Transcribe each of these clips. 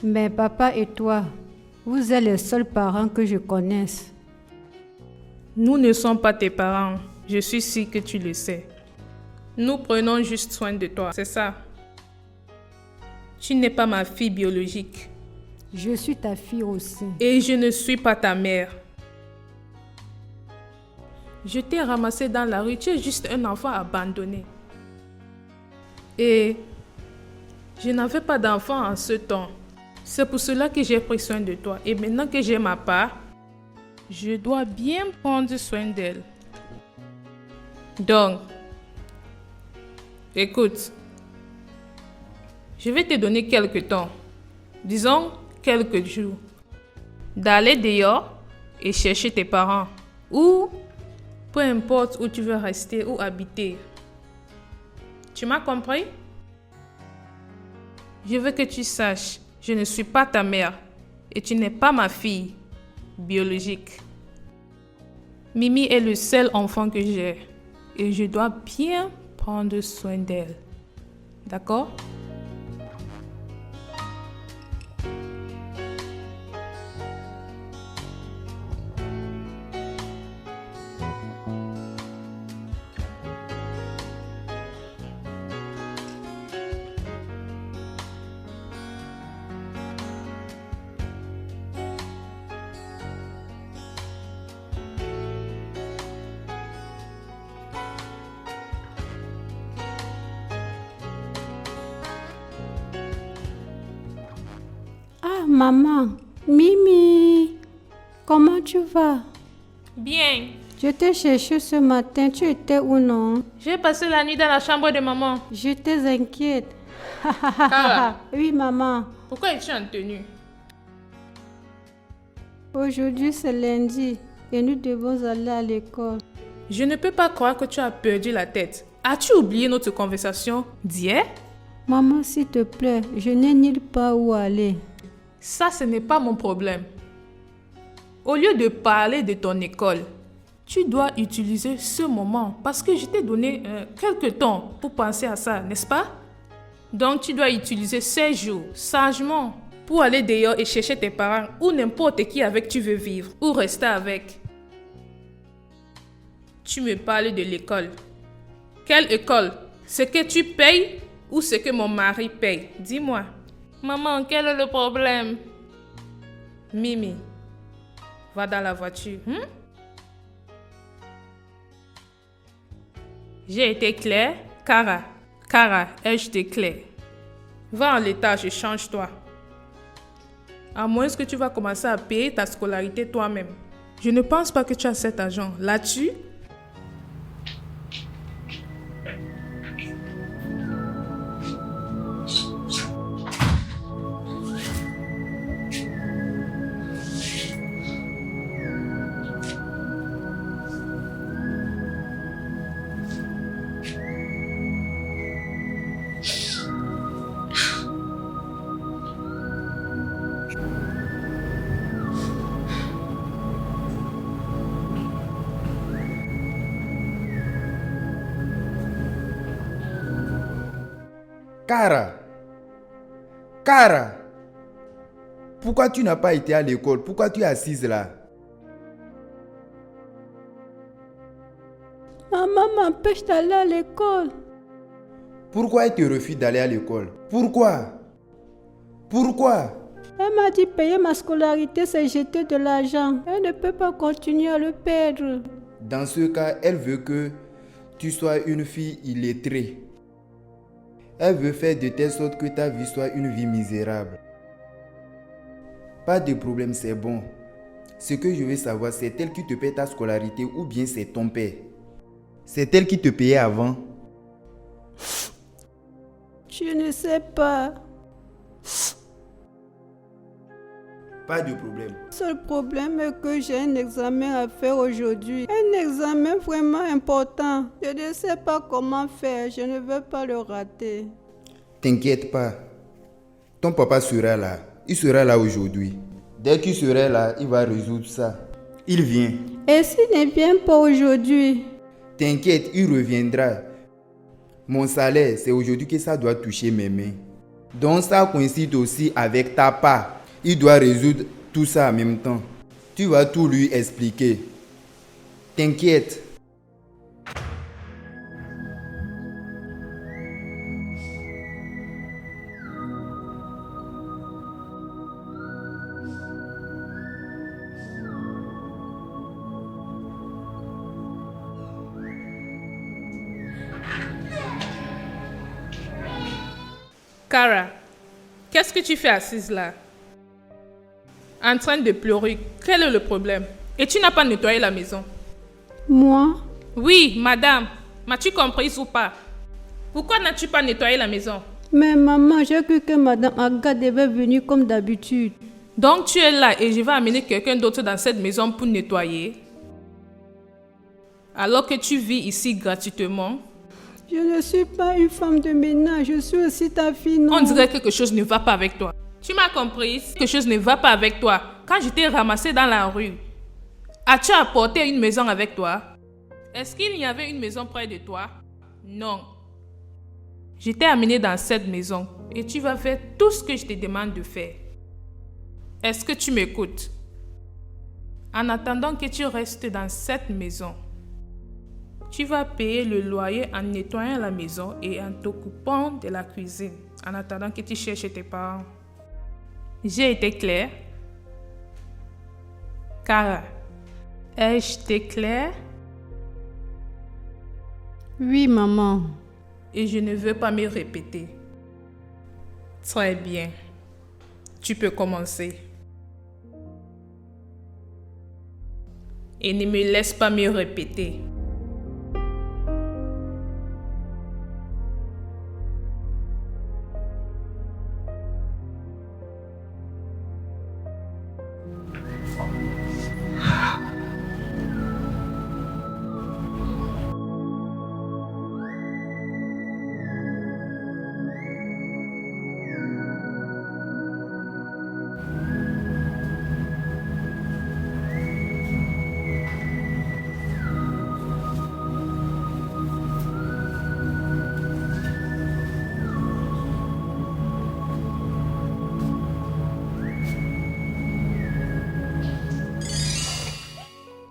Mais papa et toi, vous êtes les seuls parents que je connaisse. Nous ne sommes pas tes parents. Je suis sûre que tu le sais. Nous prenons juste soin de toi, c'est ça. Tu n'es pas ma fille biologique. Je suis ta fille aussi. Et je ne suis pas ta mère. Je t'ai ramassé dans la rue, tu es juste un enfant abandonné. Et je n'avais pas d'enfant en ce temps. C'est pour cela que j'ai pris soin de toi. Et maintenant que j'ai ma part, je dois bien prendre soin d'elle. Donc, écoute, je vais te donner quelques temps, disons quelques jours, d'aller dehors et chercher tes parents ou peu importe où tu veux rester ou habiter. Tu m'as compris? Je veux que tu saches, je ne suis pas ta mère et tu n'es pas ma fille biologique. Mimi est le seul enfant que j'ai et je dois bien prendre soin d'elle. D'accord? Ah, maman, Mimi, comment tu vas? Bien. Je t'ai cherché ce matin, tu étais où non? J'ai passé la nuit dans la chambre de maman. J'étais inquiète. Cara, Oui, maman. pourquoi es-tu en tenue? Aujourd'hui, c'est lundi et nous devons aller à l'école. Je ne peux pas croire que tu as perdu la tête. As-tu oublié notre conversation d'hier? Maman, s'il te plaît, je n'ai nulle part où aller. Ça, ce n'est pas mon problème. Au lieu de parler de ton école, tu dois utiliser ce moment parce que je t'ai donné quelques temps pour penser à ça, n'est-ce pas? Donc, tu dois utiliser ces jours sagement pour aller dehors et chercher tes parents ou n'importe qui avec tu veux vivre ou rester avec. Tu me parles de l'école. Quelle école? Ce que tu payes ou ce que mon mari paye? Dis-moi. Maman, quel est le problème? Mimi, va dans la voiture. J'ai été claire? Cara, ai-je été claire? Va en l'étage et change-toi. À moins que tu vas commencer à payer ta scolarité toi-même. Je ne pense pas que tu as cet argent. Là-dessus, Cara, pourquoi tu n'as pas été à l'école? Pourquoi tu es assise là? Maman m'empêche d'aller à l'école. Pourquoi elle te refuse d'aller à l'école? Pourquoi? Elle m'a dit payer ma scolarité, c'est jeter de l'argent. Elle ne peut pas continuer à le perdre. Dans ce cas, elle veut que tu sois une fille illettrée. Elle veut faire de telle sorte que ta vie soit une vie misérable. Pas de problème, c'est bon. Ce que je veux savoir, c'est elle qui te paie ta scolarité ou bien c'est ton père? C'est elle qui te payait avant? Je ne sais pas. Pas de problème. Le seul problème est que j'ai un examen à faire aujourd'hui. Un examen vraiment important. Je ne sais pas comment faire. Je ne veux pas le rater. T'inquiète pas. Ton papa sera là. Il sera là aujourd'hui. Dès qu'il sera là, il va résoudre ça. Il vient. Et s'il ne vient pas aujourd'hui? T'inquiète, il reviendra. Mon salaire, c'est aujourd'hui que ça doit toucher mes mains. Donc ça coïncide aussi avec ta part. Il doit résoudre tout ça en même temps. Tu vas tout lui expliquer. T'inquiète. Cara, qu'est-ce que tu fais assise là? En train de pleurer. Quel est le problème? Et tu n'as pas nettoyé la maison? Moi? Oui, madame. M'as-tu comprise ou pas? Pourquoi n'as-tu pas nettoyé la maison? Mais maman, j'ai cru que Madame Aga devait venir comme d'habitude. Donc tu es là et je vais amener quelqu'un d'autre dans cette maison pour nettoyer? Alors que tu vis ici gratuitement? Je ne suis pas une femme de ménage, je suis aussi ta fille, non? On dirait que quelque chose ne va pas avec toi. Tu m'as comprise? Quelque chose ne va pas avec toi. Quand je t'ai ramassé dans la rue, as-tu apporté une maison avec toi? Est-ce qu'il y avait une maison près de toi? Non. Je t'ai amené dans cette maison et tu vas faire tout ce que je te demande de faire. Est-ce que tu m'écoutes? En attendant que tu restes dans cette maison, tu vas payer le loyer en nettoyant la maison et en t'occupant de la cuisine, en attendant que tu cherches tes parents. J'ai été claire? Cara, ai-je été claire? Oui, maman. Et je ne veux pas me répéter. Très bien. Tu peux commencer. Et ne me laisse pas me répéter.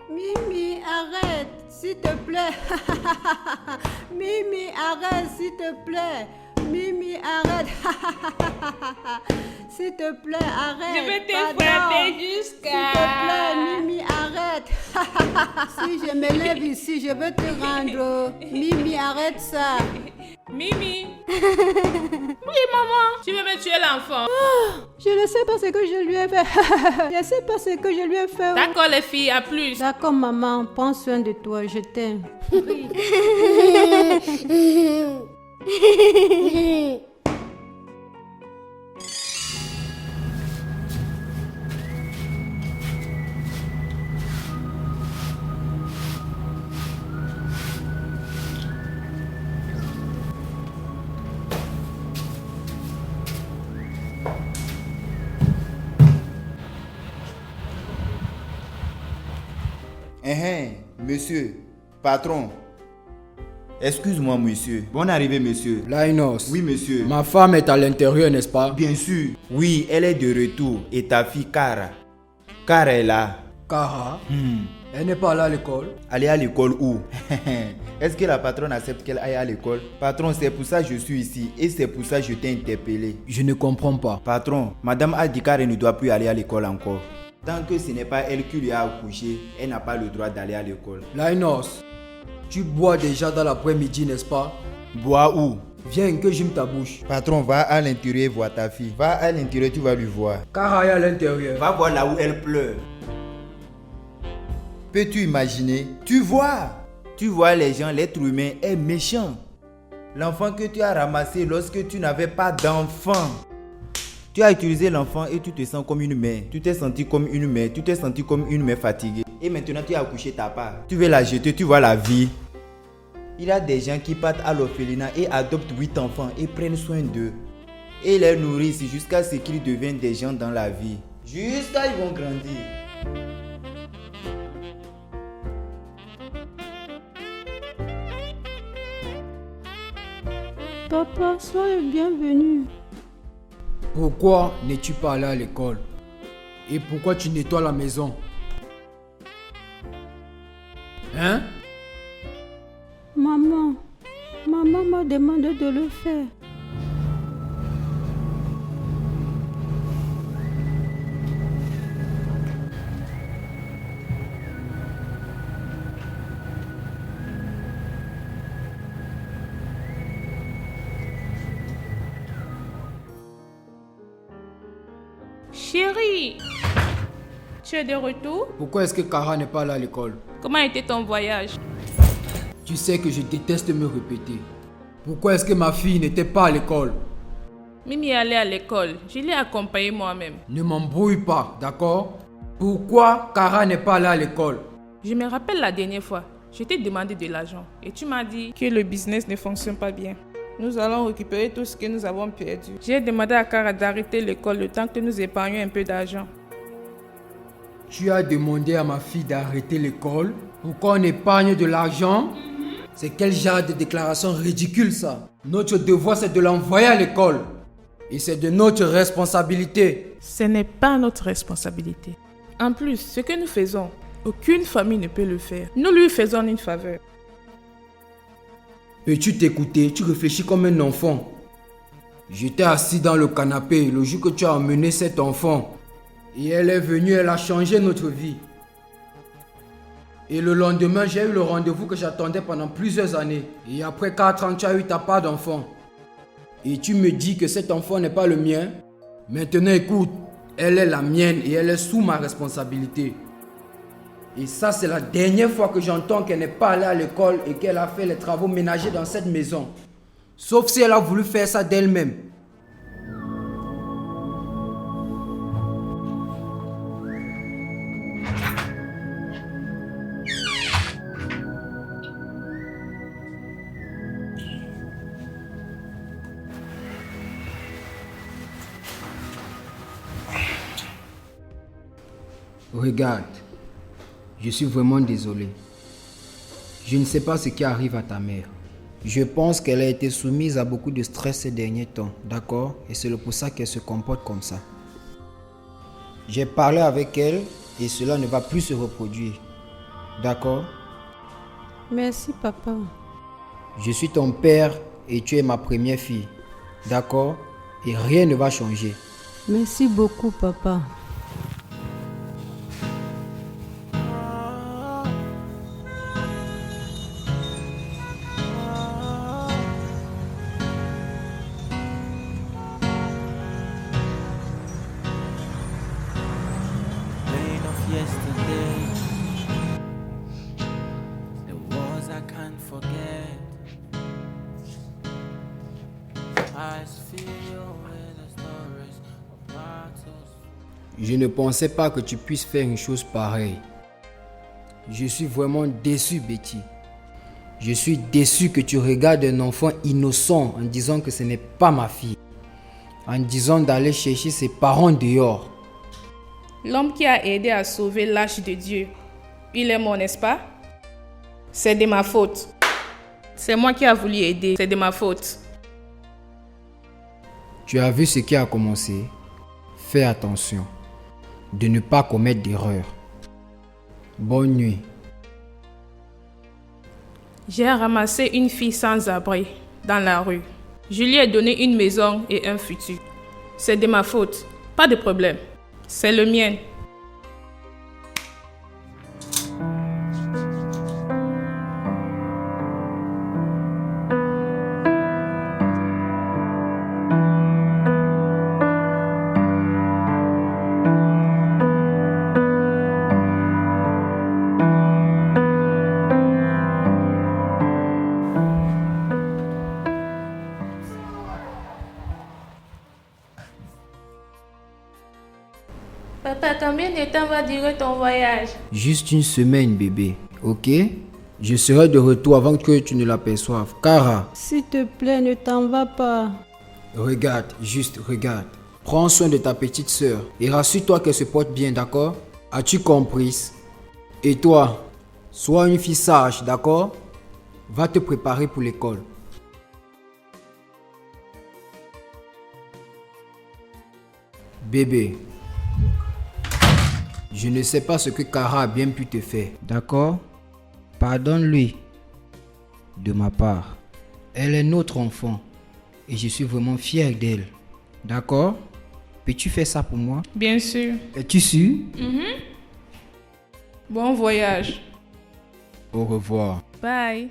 Mimi, arrête, s'il te plaît. Mimi, arrête, s'il te plaît. Mimi, arrête. S'il te plaît, arrête. Je vais te Pardon. frapper jusqu'à... S'il te plaît, Mimi, arrête. Si je me lève ici, je vais te rendre. Mimi, arrête ça. Mimi. Oui, maman. Tu veux me tuer l'enfant? Je ne sais pas ce que je lui ai fait. Je ne sais pas ce que je lui ai fait. D'accord, les filles, à plus. D'accord, maman, prends soin de toi, je t'aime. Monsieur, patron. Excuse-moi, monsieur. Bonne arrivée, monsieur. Linus. Oui, monsieur. Ma femme est à l'intérieur, n'est-ce pas? Bien sûr. Oui, elle est de retour. Et ta fille, Cara. Cara est là. Cara, elle n'est pas là à l'école. Aller à l'école où? Est-ce que la patronne accepte qu'elle aille à l'école? Patron, c'est pour ça que je suis ici. Et c'est pour ça que je t'ai interpellé. Je ne comprends pas. Patron, madame a dit qu'elle ne doit plus aller à l'école encore. Tant que ce n'est pas elle qui lui a accouché, elle n'a pas le droit d'aller à l'école. Linus, tu bois déjà dans l'après-midi, n'est-ce pas? Bois où? Viens que j'aime ta bouche. Patron, va à l'intérieur voir ta fille. Va à l'intérieur, tu vas lui voir. Cara est à l'intérieur. Va voir là où elle pleure. Peux-tu imaginer? Tu vois les gens, l'être humain est méchant. L'enfant que tu as ramassé lorsque tu n'avais pas d'enfant. Tu as utilisé l'enfant et tu te sens comme une mère. Tu t'es senti comme une mère. Tu t'es senti comme une mère fatiguée. Et maintenant tu as accouché ta part. Tu veux la jeter, tu vois la vie. Il y a des gens qui partent à l'orphelinat et adoptent 8 enfants et prennent soin d'eux. Et les nourrissent jusqu'à ce qu'ils deviennent des gens dans la vie. Jusqu'à ce qu'ils vont grandir. Papa, sois le bienvenu. Pourquoi n'es-tu pas allé à l'école? Et pourquoi tu nettoies la maison? Hein? Maman m'a demandé de le faire. Chérie, tu es de retour? Pourquoi est-ce que Kara n'est pas allée à l'école? Comment était ton voyage? Tu sais que je déteste me répéter. Pourquoi est-ce que ma fille n'était pas à l'école? Mimi est allée à l'école. Je l'ai accompagnée moi-même. Ne m'embrouille pas, d'accord? Pourquoi Kara n'est pas allée à l'école? Je me rappelle la dernière fois, je t'ai demandé de l'argent et tu m'as dit que le business ne fonctionne pas bien. Nous allons récupérer tout ce que nous avons perdu. J'ai demandé à Kara d'arrêter l'école le temps que nous épargnions un peu d'argent. Tu as demandé à ma fille d'arrêter l'école? Pourquoi on épargne de l'argent? C'est quel genre de déclaration ridicule ça? Notre devoir c'est de l'envoyer à l'école. Et c'est de notre responsabilité. Ce n'est pas notre responsabilité. En plus, ce que nous faisons, aucune famille ne peut le faire. Nous lui faisons une faveur. Peux-tu t'écouter? Tu réfléchis comme un enfant. J'étais assis dans le canapé le jour que tu as emmené cet enfant. Et elle est venue, elle a changé notre vie. Et le lendemain, j'ai eu le rendez-vous que j'attendais pendant plusieurs années. Et après 4 ans, tu as eu ta part d'enfant. Et tu me dis que cet enfant n'est pas le mien? Maintenant, écoute, elle est la mienne et elle est sous ma responsabilité. Et ça, c'est la dernière fois que j'entends qu'elle n'est pas allée à l'école et qu'elle a fait les travaux ménagers dans cette maison. Sauf si elle a voulu faire ça d'elle-même. Regarde, je suis vraiment désolé. Je ne sais pas ce qui arrive à ta mère. Je pense qu'elle a été soumise à beaucoup de stress ces derniers temps, d'accord? Et c'est pour ça qu'elle se comporte comme ça. J'ai parlé avec elle et cela ne va plus se reproduire, d'accord? Merci, papa. Je suis ton père et tu es ma première fille, d'accord? Et rien ne va changer. Merci beaucoup, papa. Yesterday, the wars I can't forget. I feel where the stories of battles. Je ne pensais pas que tu puisses faire une chose pareille. Je suis vraiment déçu, Betty. Je suis déçu que tu regardes un enfant innocent en disant que ce n'est pas ma fille. En disant d'aller chercher ses parents dehors. L'homme qui a aidé à sauver l'arche de Dieu, il est mort, n'est-ce pas? C'est de ma faute. C'est moi qui ai voulu aider, c'est de ma faute. Tu as vu ce qui a commencé? Fais attention de ne pas commettre d'erreur. Bonne nuit. J'ai ramassé une fille sans abri dans la rue. Je lui ai donné une maison et un futur. C'est de ma faute, pas de problème. C'est le mien. Papa, combien de temps va durer ton voyage? Juste une semaine, bébé, ok? Je serai de retour avant que tu ne l'aperçoives. Kara, S'il te plaît, ne t'en va pas. regarde, juste regarde. Prends soin de ta petite sœur et rassure-toi qu'elle se porte bien, d'accord? As-tu compris? Et toi, sois une fille sage, d'accord? Va te préparer pour l'école. Bébé, je ne sais pas ce que Kara a bien pu te faire. D'accord? Pardonne-lui. De ma part. Elle est notre enfant. Et je suis vraiment fier d'elle. D'accord? Peux-tu faire ça pour moi? Bien sûr. Es-tu sûr? Bon voyage. Au revoir. Bye.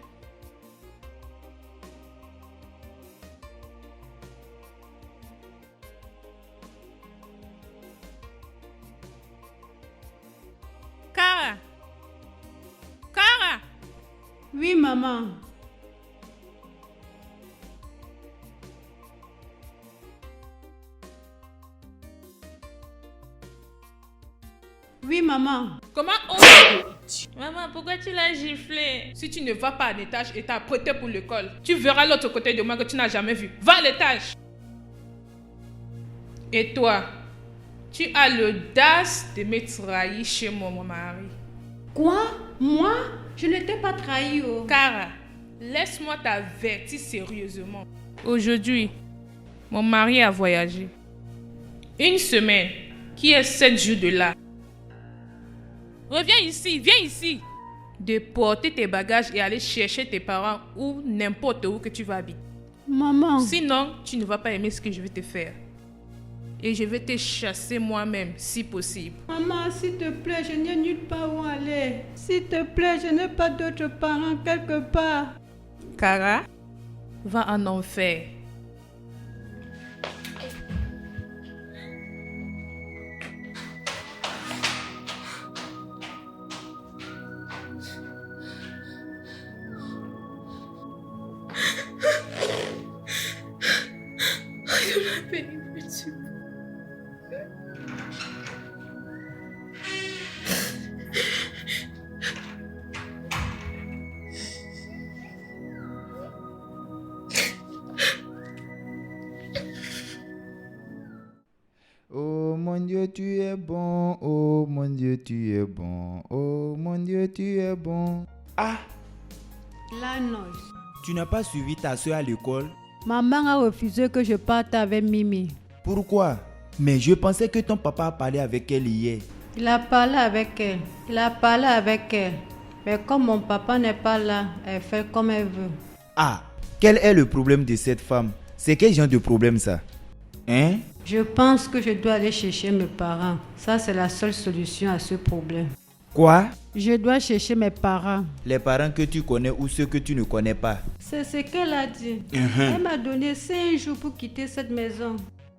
Kara. Kara. Oui, maman. Oui, maman. Comment Maman, pourquoi tu l'as giflé? Si tu ne vas pas à l'étage et t'as prêté pour l'école, tu verras l'autre côté de moi que tu n'as jamais vu. Va à l'étage. Et toi, tu as l'audace de me trahir chez moi, mon mari. Quoi? Moi? Je ne t'ai pas trahi. Oh. Kara, laisse-moi t'avertir sérieusement. Aujourd'hui, mon mari a voyagé. Une semaine, qui est 7 jours de là. Reviens ici, viens ici. De porter tes bagages et aller chercher tes parents ou n'importe où que tu vas habiter. Maman. Sinon, tu ne vas pas aimer ce que je vais te faire. Et je vais te chasser moi-même, si possible. Maman, s'il te plaît, je n'ai nulle part où aller. S'il te plaît, je n'ai pas d'autres parents quelque part. Kara, va en enfer. Oh mon Dieu, tu es bon. Oh mon Dieu, tu es bon. Oh mon Dieu, tu es bon. Ah, La noce. tu n'as pas suivi ta soeur à l'école? Maman a refusé que je parte avec Mimi. Pourquoi? Mais je pensais que ton papa a parlé avec elle hier. Il a parlé avec elle. Mais comme mon papa n'est pas là, elle fait comme elle veut. Ah, quel est le problème de cette femme? C'est quel genre de problème ça? Hein? Je pense que je dois aller chercher mes parents. Ça, c'est la seule solution à ce problème. Quoi? Je dois chercher mes parents. Les parents que tu connais ou ceux que tu ne connais pas? C'est ce qu'elle a dit. Elle m'a donné 5 jours pour quitter cette maison.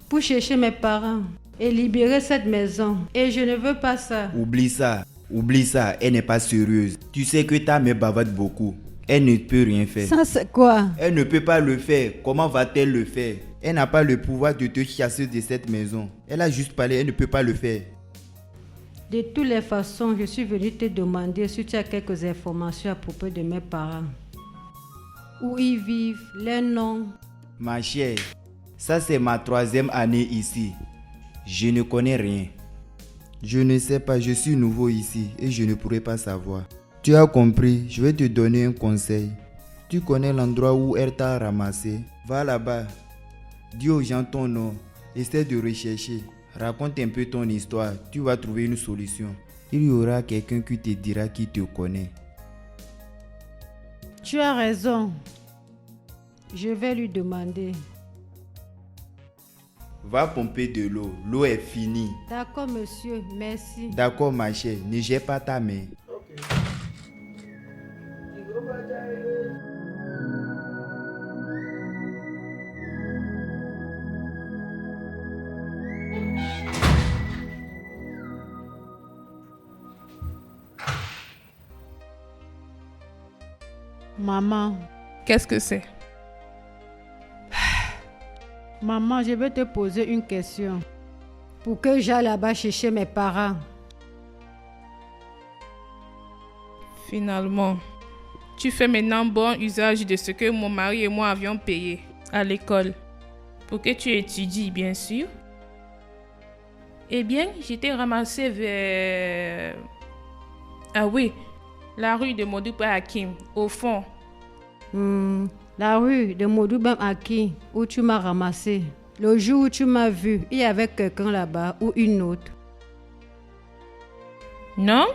Pour chercher mes parents et libérer cette maison. Et je ne veux pas ça. Oublie ça, elle n'est pas sérieuse. Tu sais que ta mère bavarde beaucoup. Elle ne peut rien faire. Ça, c'est quoi? Elle ne peut pas le faire. Comment va-t-elle le faire? Elle n'a pas le pouvoir de te chasser de cette maison. Elle a juste parlé, elle ne peut pas le faire. De toutes les façons, je suis venue te demander si tu as quelques informations à propos de mes parents. Où ils vivent, les noms. Ma chère, ça c'est ma 3e année ici. Je ne connais rien. Je ne sais pas, je suis nouveau ici et je ne pourrai pas savoir. Tu as compris, je vais te donner un conseil. Tu connais l'endroit où elle t'a ramassé? Va là-bas. Dis aux gens ton nom. Essaie de rechercher. Raconte un peu ton histoire. Tu vas trouver une solution. Il y aura quelqu'un qui te dira qui te connaît. Tu as raison. Je vais lui demander. Va pomper de l'eau. L'eau est finie. D'accord, monsieur. Merci. D'accord, ma chère. Ne jette pas ta main. Maman. Qu'est-ce que c'est? Maman, je vais te poser une question. Pour que j'aille là-bas chercher mes parents. Finalement, tu fais maintenant bon usage de ce que mon mari et moi avions payé à l'école. Pour que tu étudies, bien sûr. Eh bien, j'étais ramassée vers... Ah oui, la rue de Modouba Hakim, au fond. La rue de Modouba Hakim, où tu m'as ramassé. Le jour où tu m'as vu, il y avait quelqu'un là-bas ou une autre. Non,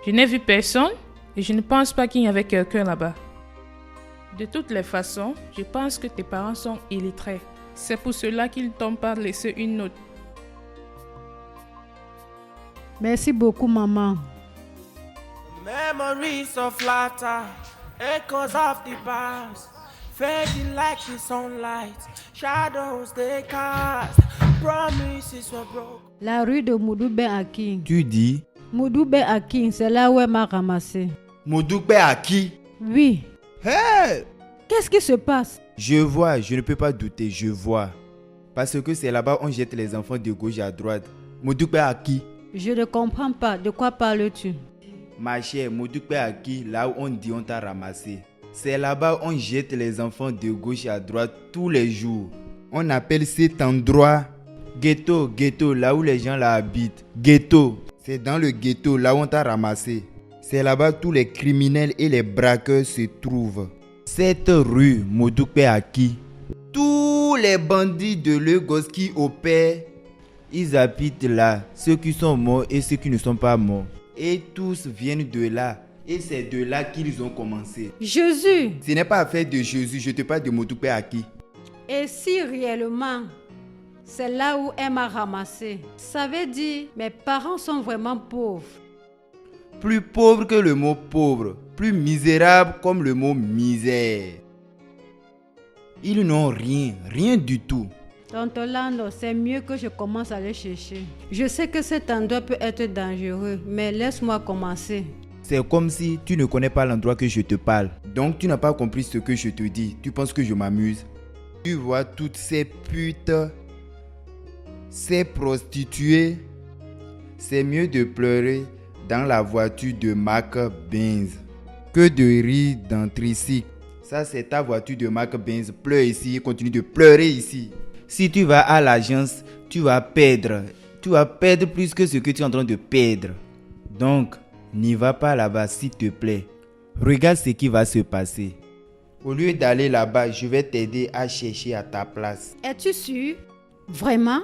je n'ai vu personne et je ne pense pas qu'il y avait quelqu'un là-bas. De toutes les façons, je pense que tes parents sont illettrés. C'est pour cela qu'ils t'ont pas laissé une note. Merci beaucoup, maman. Memories of laughter, echoes of the past, fading like the sunlight, shadows they cast, promises were broken. La rue de Moudoube Akin. Tu dis Moudoube Akin, c'est là où elle m'a ramassé. Moudoupe à qui? Oui. Hey! Qu'est-ce qui se passe? Je vois, je ne peux pas douter, je vois. Parce que c'est là-bas on jette les enfants de gauche à droite. Moudoupe à qui? Je ne comprends pas. De quoi parles-tu? Ma chère, Moudoupe à qui? Là où on dit on t'a ramassé. C'est là-bas on jette les enfants de gauche à droite tous les jours. On appelle cet endroit ghetto, ghetto, là où les gens là habitent. Ghetto, c'est dans le ghetto là où on t'a ramassé. C'est là-bas tous les criminels et les braqueurs se trouvent. Cette rue, Moudoupe à qui? Tous les bandits de Lagos qui opèrent, ils habitent là. Ceux qui sont morts et ceux qui ne sont pas morts. Et tous viennent de là. Et c'est de là qu'ils ont commencé. Jésus! Ce n'est pas affaire de Jésus, je te parle de Moudoupe à qui? Et si réellement, c'est là où elle m'a ramassé, ça veut dire mes parents sont vraiment pauvres. Plus pauvre que le mot pauvre, plus misérable comme le mot misère. Ils n'ont rien, rien du tout. Tonton Lando, c'est mieux que je commence à les chercher. Je sais que cet endroit peut être dangereux, mais laisse-moi commencer. C'est comme si tu ne connais pas l'endroit que je te parle. Donc tu n'as pas compris ce que je te dis. Tu penses que je m'amuse? Tu vois toutes ces putes, ces prostituées. C'est mieux de pleurer dans la voiture de marque Benz que de rire dans tricycle. Ça c'est ta voiture de marque Benz. Pleure ici et continue de pleurer ici. Si tu vas à l'agence, tu vas perdre. Tu vas perdre plus que ce que tu es en train de perdre. Donc, n'y va pas là-bas s'il te plaît. Regarde ce qui va se passer. Au lieu d'aller là-bas, je vais t'aider à chercher à ta place. Es-tu sûr? Vraiment?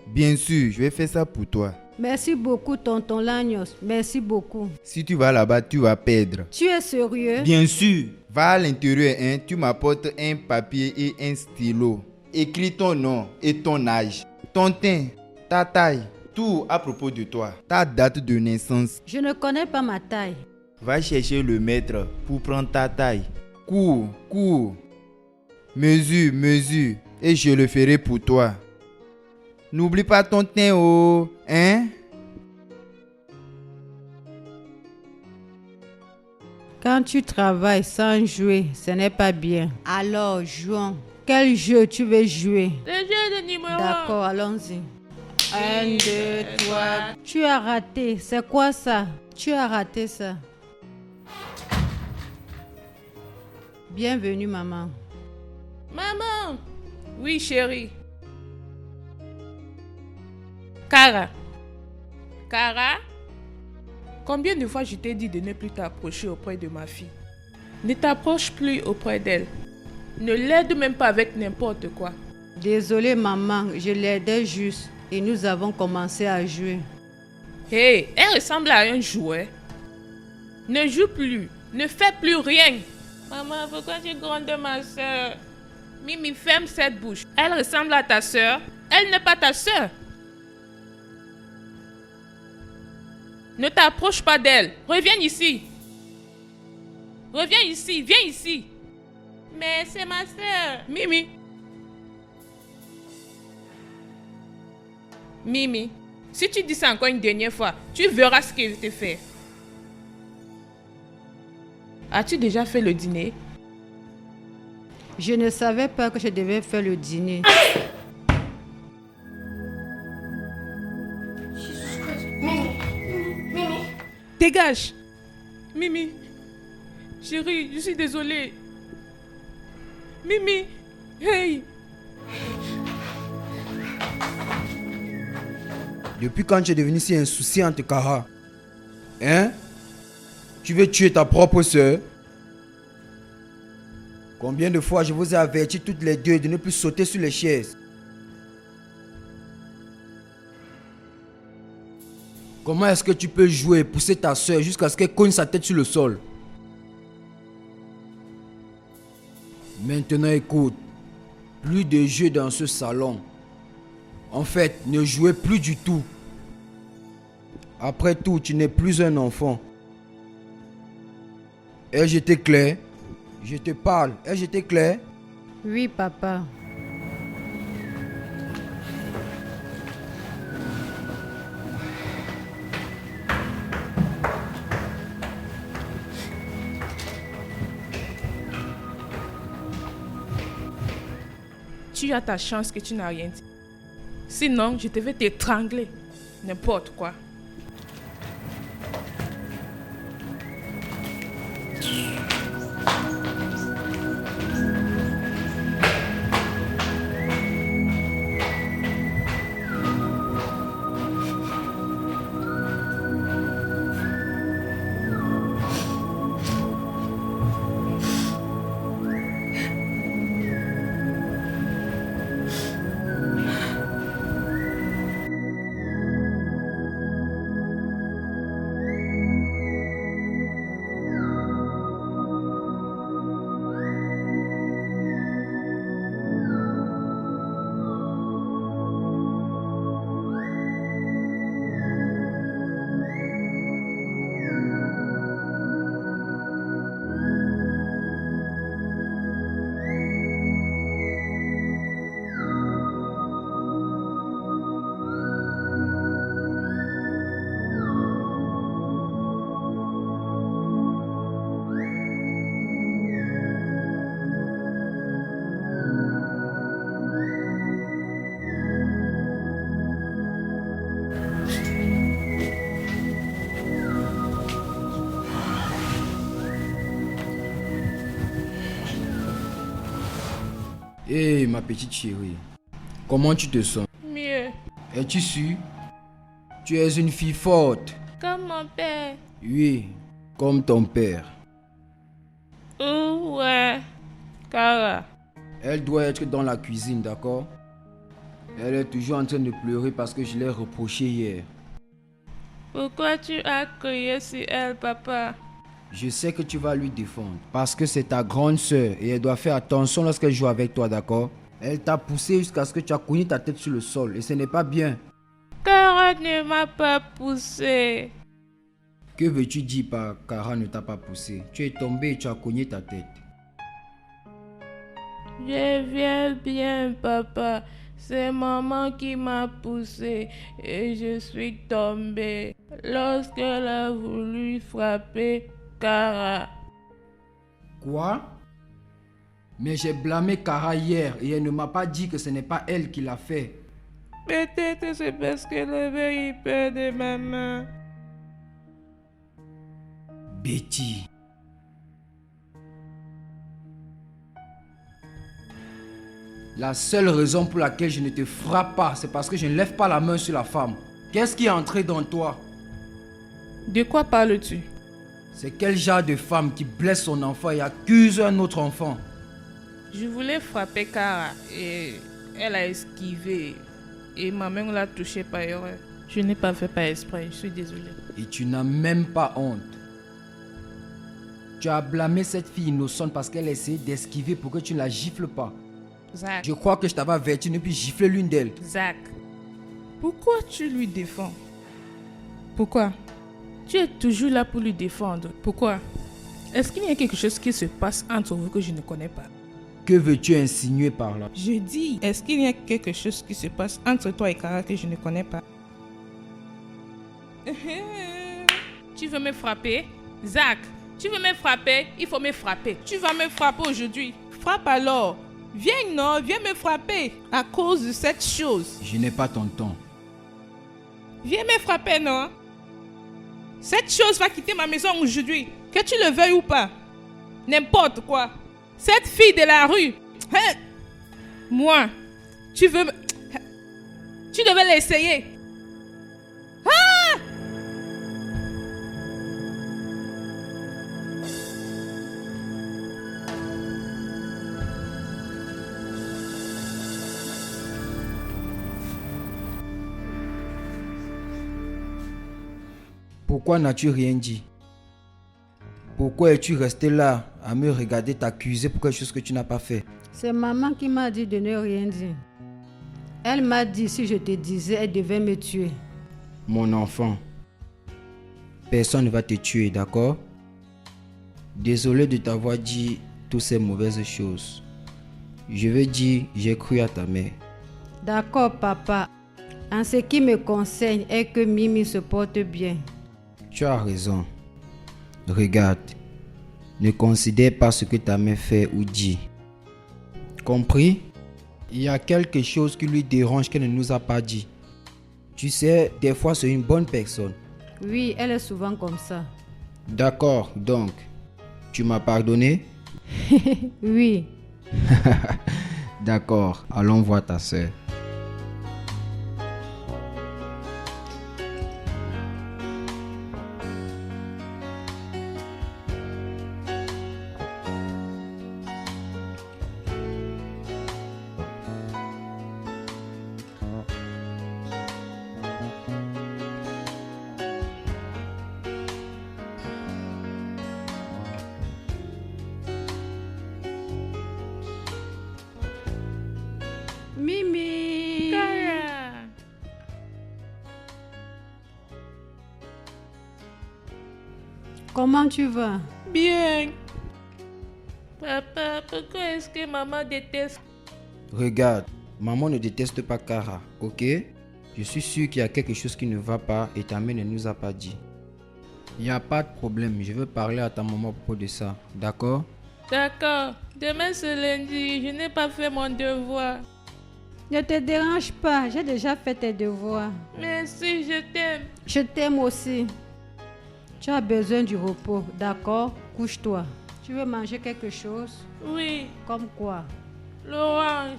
Bien sûr, je vais faire ça pour toi. Merci beaucoup, tonton Lagnos. Merci beaucoup. Si tu vas là-bas, tu vas perdre. Tu es sérieux? Bien sûr. Va à l'intérieur, hein. Tu m'apportes un papier et un stylo. Écris ton nom et ton âge, ton teint, ta taille, tout à propos de toi, ta date de naissance. Je ne connais pas ma taille. Va chercher le maître pour prendre ta taille. Cours, cours. Mesure, mesure. Et je le ferai pour toi. N'oublie pas ton teint, oh, hein? Quand tu travailles sans jouer, ce n'est pas bien. Alors, jouons. Quel jeu tu veux jouer? Le jeu de numéro. D'accord, allons-y. 1, 2, 3. Tu as raté. C'est quoi ça? Tu as raté ça. Bienvenue, maman. Maman. Oui, chérie. Cara. Cara. Combien de fois je t'ai dit de ne plus t'approcher auprès de ma fille? Ne t'approche plus auprès d'elle. Ne l'aide même pas avec n'importe quoi. Désolée, maman, je l'aidais juste et nous avons commencé à jouer. Hé, elle ressemble à un jouet. Ne joue plus, ne fais plus rien. Maman, pourquoi tu grondes ma soeur? Mimi, ferme cette bouche. Elle ressemble à ta soeur. Elle n'est pas ta soeur. Ne t'approche pas d'elle. Reviens ici. Reviens ici, viens ici. Mais c'est ma soeur. Mimi. Mimi, si tu dis ça encore une dernière fois, tu verras ce que je te fais. As-tu déjà fait le dîner? Je ne savais pas que je devais faire le dîner. Dégage. Mimi. Chérie, je suis désolée. Mimi. Hey. Depuis quand tu es devenue si insouciante, Kara? Hein? Tu veux tuer ta propre soeur? Combien de fois je vous ai averti toutes les deux de ne plus sauter sur les chaises? Comment est-ce que tu peux jouer et pousser ta soeur jusqu'à ce qu'elle cogne sa tête sur le sol? Maintenant écoute, plus de jeux dans ce salon. En fait, ne jouez plus du tout. Après tout, tu n'es plus un enfant. Ai-je été clair? Je te parle. Ai-je été clair? Oui, papa. Tu as ta chance que tu n'as rien dit. Sinon, je te vais t'étrangler. N'importe quoi. Hé, ma petite chérie, comment tu te sens? Mieux. Es-tu sûre? Tu es une fille forte. Comme mon père. Oui, comme ton père. Ouais. Kara. Elle doit être dans la cuisine, d'accord? Elle est toujours en train de pleurer parce que je l'ai reproché hier. Pourquoi tu as crié sur elle, papa? Je sais que tu vas lui défendre parce que c'est ta grande sœur et elle doit faire attention lorsqu'elle joue avec toi, d'accord? Elle t'a poussé jusqu'à ce que tu as cogné ta tête sur le sol et ce n'est pas bien. Kara ne m'a pas poussé. Que veux-tu dire par Kara ne t'a pas poussé? Tu es tombé et tu as cogné ta tête. Je viens bien, papa. C'est maman qui m'a poussé et je suis tombée lorsqu'elle a voulu frapper Kara. Quoi? Mais j'ai blâmé Kara hier et elle ne m'a pas dit que ce n'est pas elle qui l'a fait. Peut-être c'est parce qu'elle avait eu peur de maman. Betty. La seule raison pour laquelle je ne te frappe pas, c'est parce que je ne lève pas la main sur la femme. Qu'est-ce qui est entré dans toi? De quoi parles-tu? C'est quel genre de femme qui blesse son enfant et accuse un autre enfant? Je voulais frapper Kara et elle a esquivé et ma main l'a touchée par erreur. Je n'ai pas fait par exprès, je suis désolée. Et tu n'as même pas honte. Tu as blâmé cette fille innocente parce qu'elle essaie d'esquiver pour que tu ne la gifles pas. Zach, Je crois que je t'avais averti de ne plus gifler l'une d'elles. Zach, pourquoi tu lui défends? Pourquoi? Tu es toujours là pour lui défendre. Pourquoi? Est-ce qu'il y a quelque chose qui se passe entre vous que je ne connais pas? Que veux-tu insinuer par là? Je dis, est-ce qu'il y a quelque chose qui se passe entre toi et Kara que je ne connais pas? Tu veux me frapper? Zach, tu veux me frapper? Il faut me frapper. Tu vas me frapper aujourd'hui. Frappe alors. Viens, non, viens me frapper à cause de cette chose. Je n'ai pas ton temps. Viens me frapper, non? Cette chose va quitter ma maison aujourd'hui, que tu le veuilles ou pas. N'importe quoi. Cette fille de la rue. Hein? Moi, tu veux me... Tu devais l'essayer. Ah! Pourquoi n'as-tu rien dit? Pourquoi es-tu resté là à me regarder t'accuser pour quelque chose que tu n'as pas fait? C'est maman qui m'a dit de ne rien dire. Elle m'a dit si je te disais, elle devait me tuer. Mon enfant, personne ne va te tuer, d'accord? Désolé de t'avoir dit toutes ces mauvaises choses. Je veux dire, j'ai cru à ta mère. D'accord, papa. En ce qui me concerne est que Mimi se porte bien. Tu as raison. Regarde, ne considère pas ce que ta mère fait ou dit. Compris? Il y a quelque chose qui lui dérange qu'elle ne nous a pas dit. Tu sais, des fois c'est une bonne personne. Oui, elle est souvent comme ça. D'accord, donc, tu m'as pardonné? Oui. D'accord, allons voir ta sœur. Mimi. Kara. Comment tu vas? Bien. Papa, pourquoi est-ce que maman déteste? Regarde, maman ne déteste pas Kara, ok? Je suis sûr qu'il y a quelque chose qui ne va pas et ta mère ne nous a pas dit. Il n'y a pas de problème, je veux parler à ta maman à propos de ça, d'accord? D'accord. Demain c'est lundi, je n'ai pas fait mon devoir. Ne te dérange pas, j'ai déjà fait tes devoirs. Merci, je t'aime. Je t'aime aussi. Tu as besoin du repos, d'accord? Couche-toi. Tu veux manger quelque chose? Oui, Comme quoi? l'orange.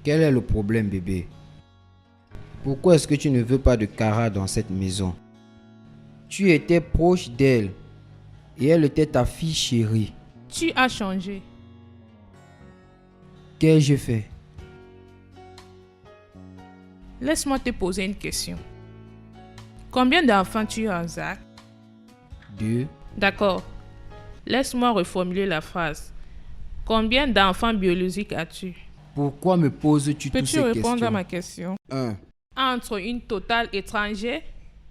Quel est le problème, bébé? Pourquoi est-ce que tu ne veux pas de Kara dans cette maison? Tu étais proche d'elle et elle était ta fille chérie. Tu as changé. Qu'ai-je fait? Laisse-moi te poser une question. Combien d'enfants tu as, Zach? 2. D'accord. Laisse-moi reformuler la phrase. Combien d'enfants biologiques as-tu? Pourquoi me poses-tu toutes Peux-tu ces répondre questions? à ma question? 1. Entre une totale étrangère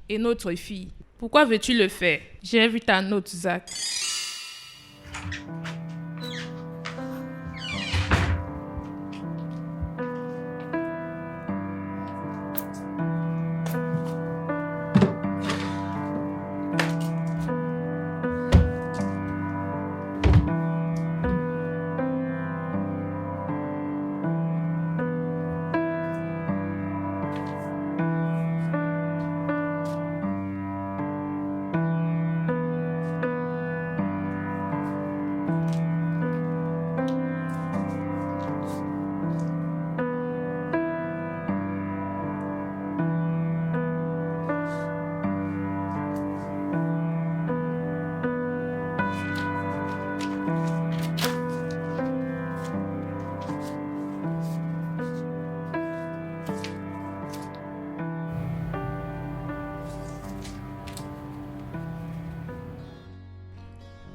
et notre fille. Pourquoi veux-tu le faire? J'ai vu ta note, Zach.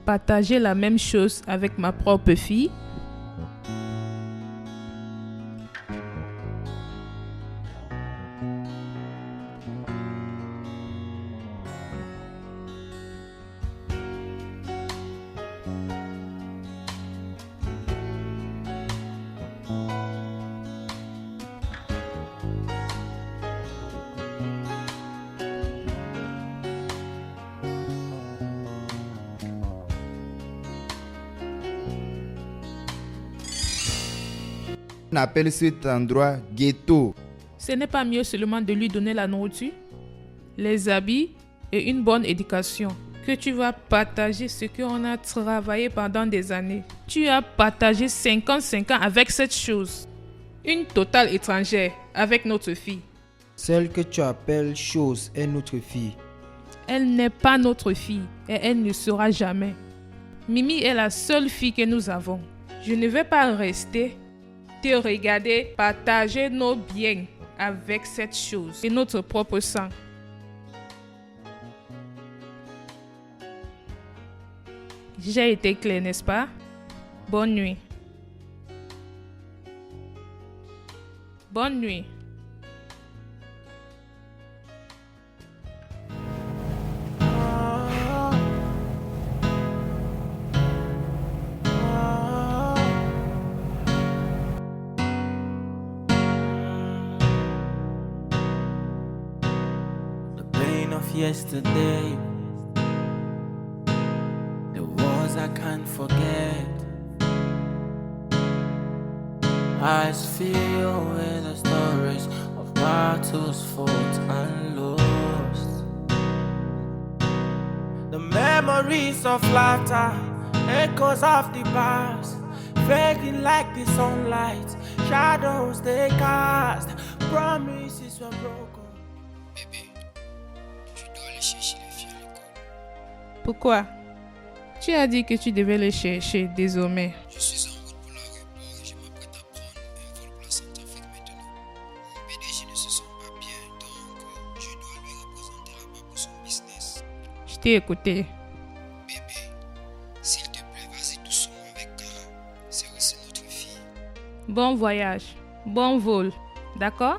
Partager la même chose avec ma propre fille? On appelle cet endroit ghetto. Ce n'est pas mieux seulement de lui donner la nourriture, les habits et une bonne éducation que tu vas partager ce qu'on a travaillé pendant des années. Tu as partagé 55 ans avec cette chose. Une totale étrangère avec notre fille. Celle que tu appelles chose est notre fille. Elle n'est pas notre fille et elle ne sera jamais. Mimi est la seule fille que nous avons. Je ne vais pas rester te regarder partager nos biens avec cette chose et notre propre sang. J'ai été clair, n'est-ce pas? Bonne nuit. Bonne nuit. The pain of yesterday, the wars I can't forget. Eyes filled with the stories of battles fought and lost. The memories of laughter, echoes of the past, fading like the sunlight, shadows they cast, promises were broken. Bébé, je dois aller chercher les filles à l'école. Pourquoi? Tu as dit que tu devais les chercher désormais. Je suis en route pour l'aéroport et je m'apprête à prendre un vol pour la Centrafrique maintenant. Mon PDG ne se sent pas bien, donc je dois lui représenter là-bas pour son business. Je t'ai écouté. Bébé, s'il te plaît, vas-y doucement avec Cara. C'est aussi notre fille. Bon voyage, bon vol, d'accord?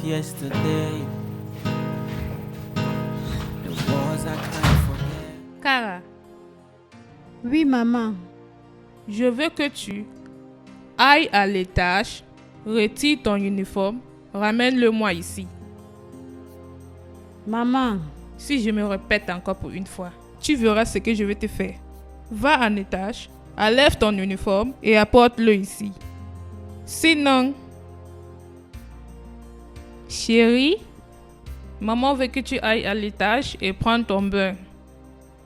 Yesterday, the wars I can't forget. Cara, Oui, maman. je veux que tu ailles à l'étage, retire ton uniforme, ramène-le-moi ici. Maman. Si je me répète encore pour une fois, tu verras ce que je vais te faire. Va en étage, enlève ton uniforme et apporte-le ici. Sinon, chérie, maman veut que tu ailles à l'étage et prendre ton bain.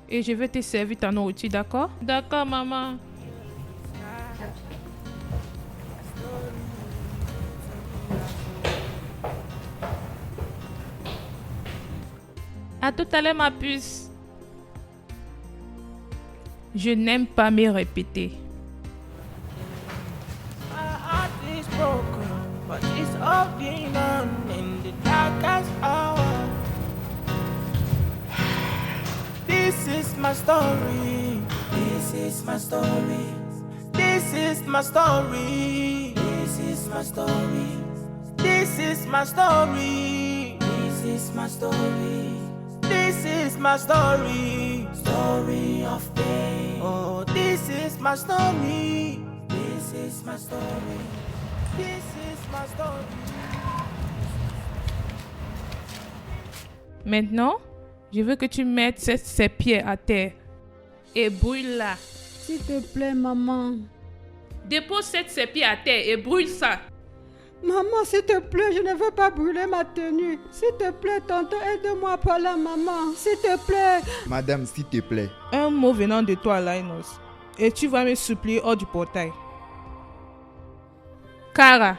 Et je vais te servir ta nourriture, d'accord? D'accord, maman. À tout à l'heure, ma puce. Je n'aime pas me répéter. My heart is broken, but it's all been on in the darkest hour. This is my story. This is my story. This is my story. This is my story. This is my story. This is my story. This is my story. Story of pain. Oh, this is my story. This is my story. This is my story. Maintenant, je veux que tu mettes ces pieds à terre et brûle-la. S'il te plaît, maman. Dépose ces pieds à terre et brûle ça. Maman, s'il te plaît, je ne veux pas brûler ma tenue. S'il te plaît, tonton, aide-moi par là, maman. S'il te plaît. Madame, s'il te plaît. Un mot venant de toi, Linus, et tu vas me supplier hors du portail. Cara,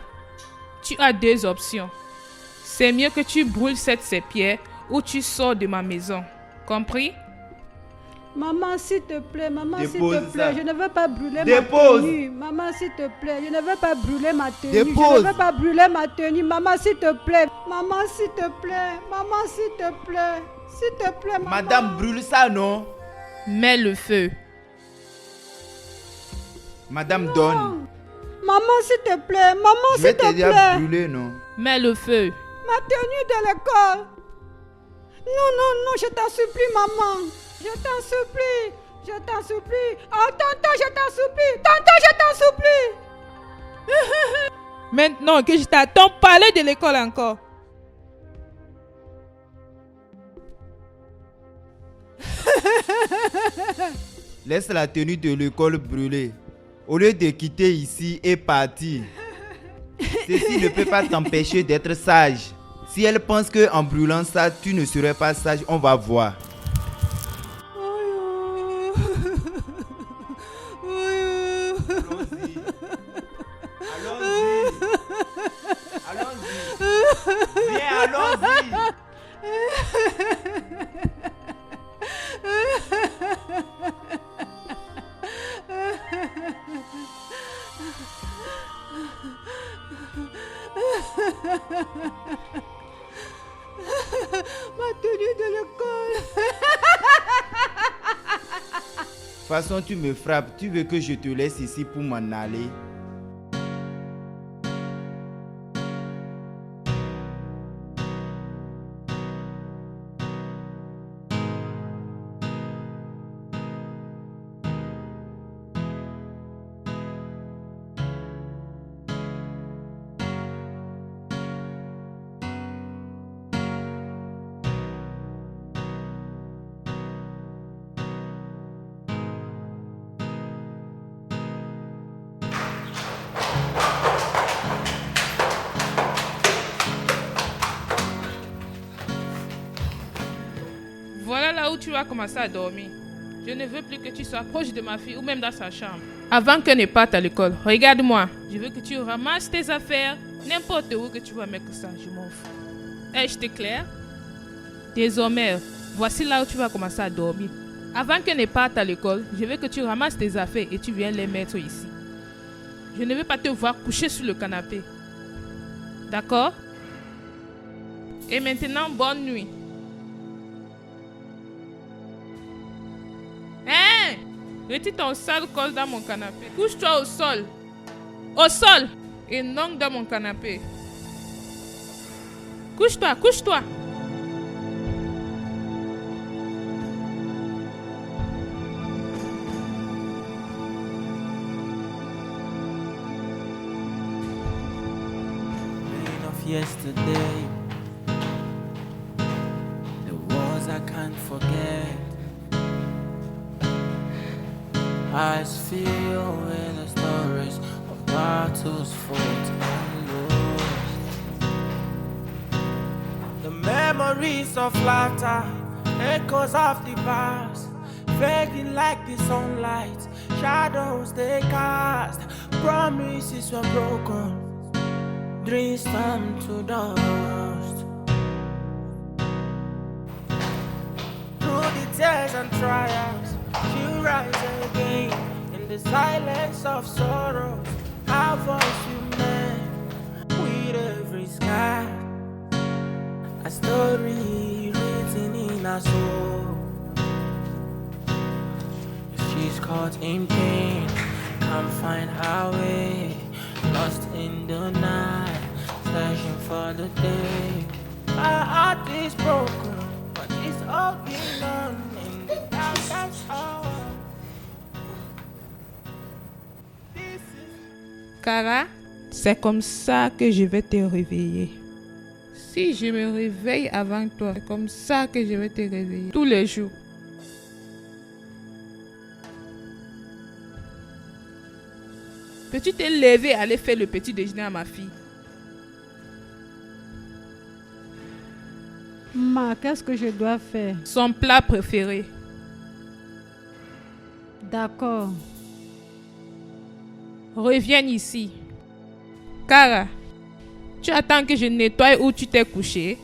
tu as deux options. C'est mieux que tu brûles ces pierres ou tu sors de ma maison. Compris? Maman, s'il te plaît, maman, s'il Dépose te plaît, ça. je ne veux pas brûler Dépose. ma tenue. Maman, s'il te plaît, je ne veux pas brûler ma tenue. Dépose. Je ne veux pas brûler ma tenue. Maman, s'il te plaît. Maman, s'il te plaît. Maman, s'il te plaît. S'il te plaît, maman. Madame, brûle ça, non? Mets le feu. Madame, donne. Maman, s'il te plaît. Maman, Je vais s'il te t'aider à plaît. brûler, non? Mets le feu. Ma tenue de l'école. Non, non, non, je t'en supplie, maman. Je t'en supplie. Je t'en supplie. Oh, tonton, je t'en supplie. Tonton, je t'en supplie. Maintenant que je t'attends parler de l'école encore. Laisse la tenue de l'école brûler. Au lieu de quitter ici et partir, ceci ne peut pas t'empêcher d'être sage. Si elle pense que en brûlant ça, tu ne serais pas sage, on va voir. Allons-y. Viens, allons-y. Ma tenue de l'école. De toute façon, tu me frappes. Tu veux que je te laisse ici pour m'en aller? Voilà là où tu vas commencer à dormir. Je ne veux plus que tu sois proche de ma fille ou même dans sa chambre. Avant qu'elle ne parte à l'école, regarde-moi. Je veux que tu ramasses tes affaires, n'importe où que tu vas mettre ça, je m'en fous. Est-ce clair? Désormais, voici là où tu vas commencer à dormir. Avant qu'elle ne parte à l'école, je veux que tu ramasses tes affaires et tu viens les mettre ici. Je ne veux pas te voir coucher sur le canapé. D'accord? Et maintenant, bonne nuit. Hein? Retire ton sale col dans mon canapé. Couche-toi au sol. Au sol. Et non dans mon canapé. Couche-toi, couche-toi. Pain of yesterday, the wars I can't forget. Eyes filled with the stories of battles fought and lost. The memories of laughter, echoes of the past, fading like the sunlight, shadows they cast. Promises were broken, dreams turned to dust. Through the tears and trials, you rise again in the silence of sorrows. Our voice remains with every sky, a story written in our soul. If she's caught in pain, can't find her way, lost in the night, searching for the day. Our heart is broken, but it's all been done in the darkest hour. Cara, c'est comme ça que je vais te réveiller. Si je me réveille avant toi, c'est comme ça que je vais te réveiller tous les jours. Peux-tu te lever et aller faire le petit déjeuner à ma fille? Ma, qu'est-ce que je dois faire? Son plat préféré. D'accord. Reviens ici. Cara, tu attends que je nettoie où tu t'es couché?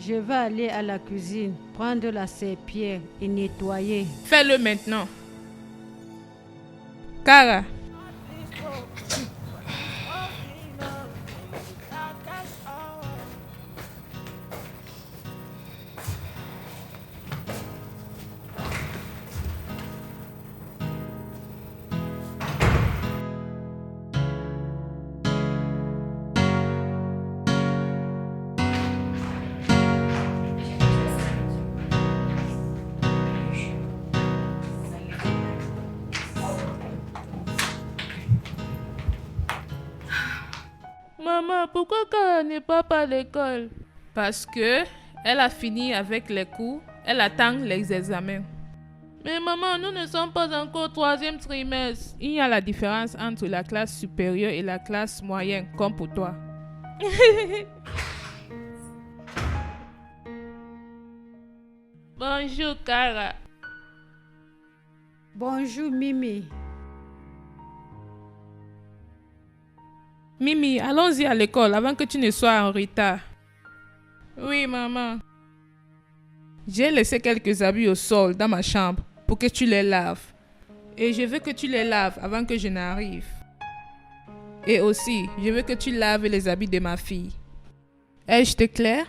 Je vais aller à la cuisine, prendre la serpillière et nettoyer. Fais-le maintenant. Cara. Maman, pourquoi Cara n'est pas à l'école? Parce que elle a fini avec les cours, elle attend les examens. Mais maman, nous ne sommes pas encore au 3e trimestre. Il y a la différence entre la classe supérieure et la classe moyenne, comme pour toi. Bonjour, Cara. Bonjour, Mimi. Mimi, allons-y à l'école avant que tu ne sois en retard. Oui, maman. J'ai laissé quelques habits au sol dans ma chambre pour que tu les laves. Et je veux que tu les laves avant que je n'arrive. Et aussi, je veux que tu laves les habits de ma fille. Est-ce clair?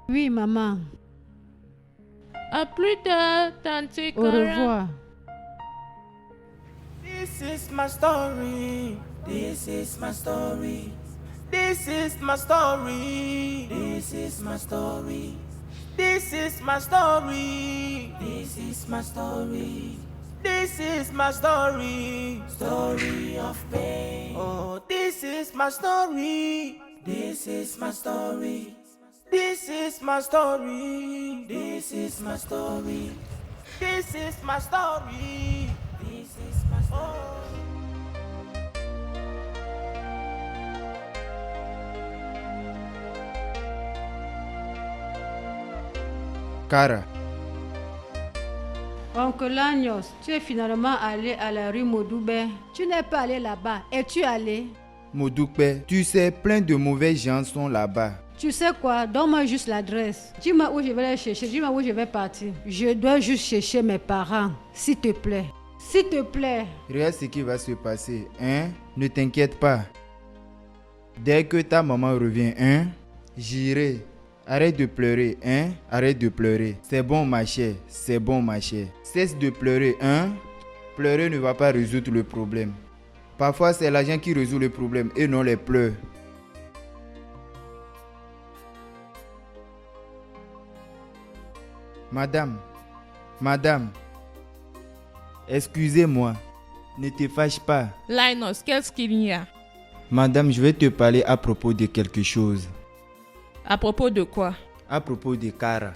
Oui, maman. À plus tard, tante Au Cara. revoir. This is my story. This is my story. This is my story. This is my story. This is my story. This is my story. This is my story. Story of pain. Oh, this is my story. This is my story. This is my story. This is my story. This is my story. This is my story. Cara, Oncle Agnos, tu es finalement allé à la rue Maudoubé. Tu n'es pas allé là-bas. Es-tu allé? Moudoupe, tu sais, plein de mauvais gens sont là-bas. Tu sais quoi? Donne-moi juste l'adresse. Dis-moi où je vais les chercher. Dis-moi où je vais partir. Je dois juste chercher mes parents. S'il te plaît. S'il te plaît. Regarde ce qui va se passer, hein? Ne t'inquiète pas. Dès que ta maman revient, hein? J'irai. Arrête de pleurer, hein? Arrête de pleurer. C'est bon, ma chère. C'est bon, ma chère. Cesse de pleurer, hein? Pleurer ne va pas résoudre le problème. Parfois, c'est l'argent qui résout le problème et non les pleurs. Madame, excusez-moi, ne te fâche pas. Linus, qu'est-ce qu'il y a? Madame, je vais te parler à propos de quelque chose. À propos de quoi? À propos de Cara.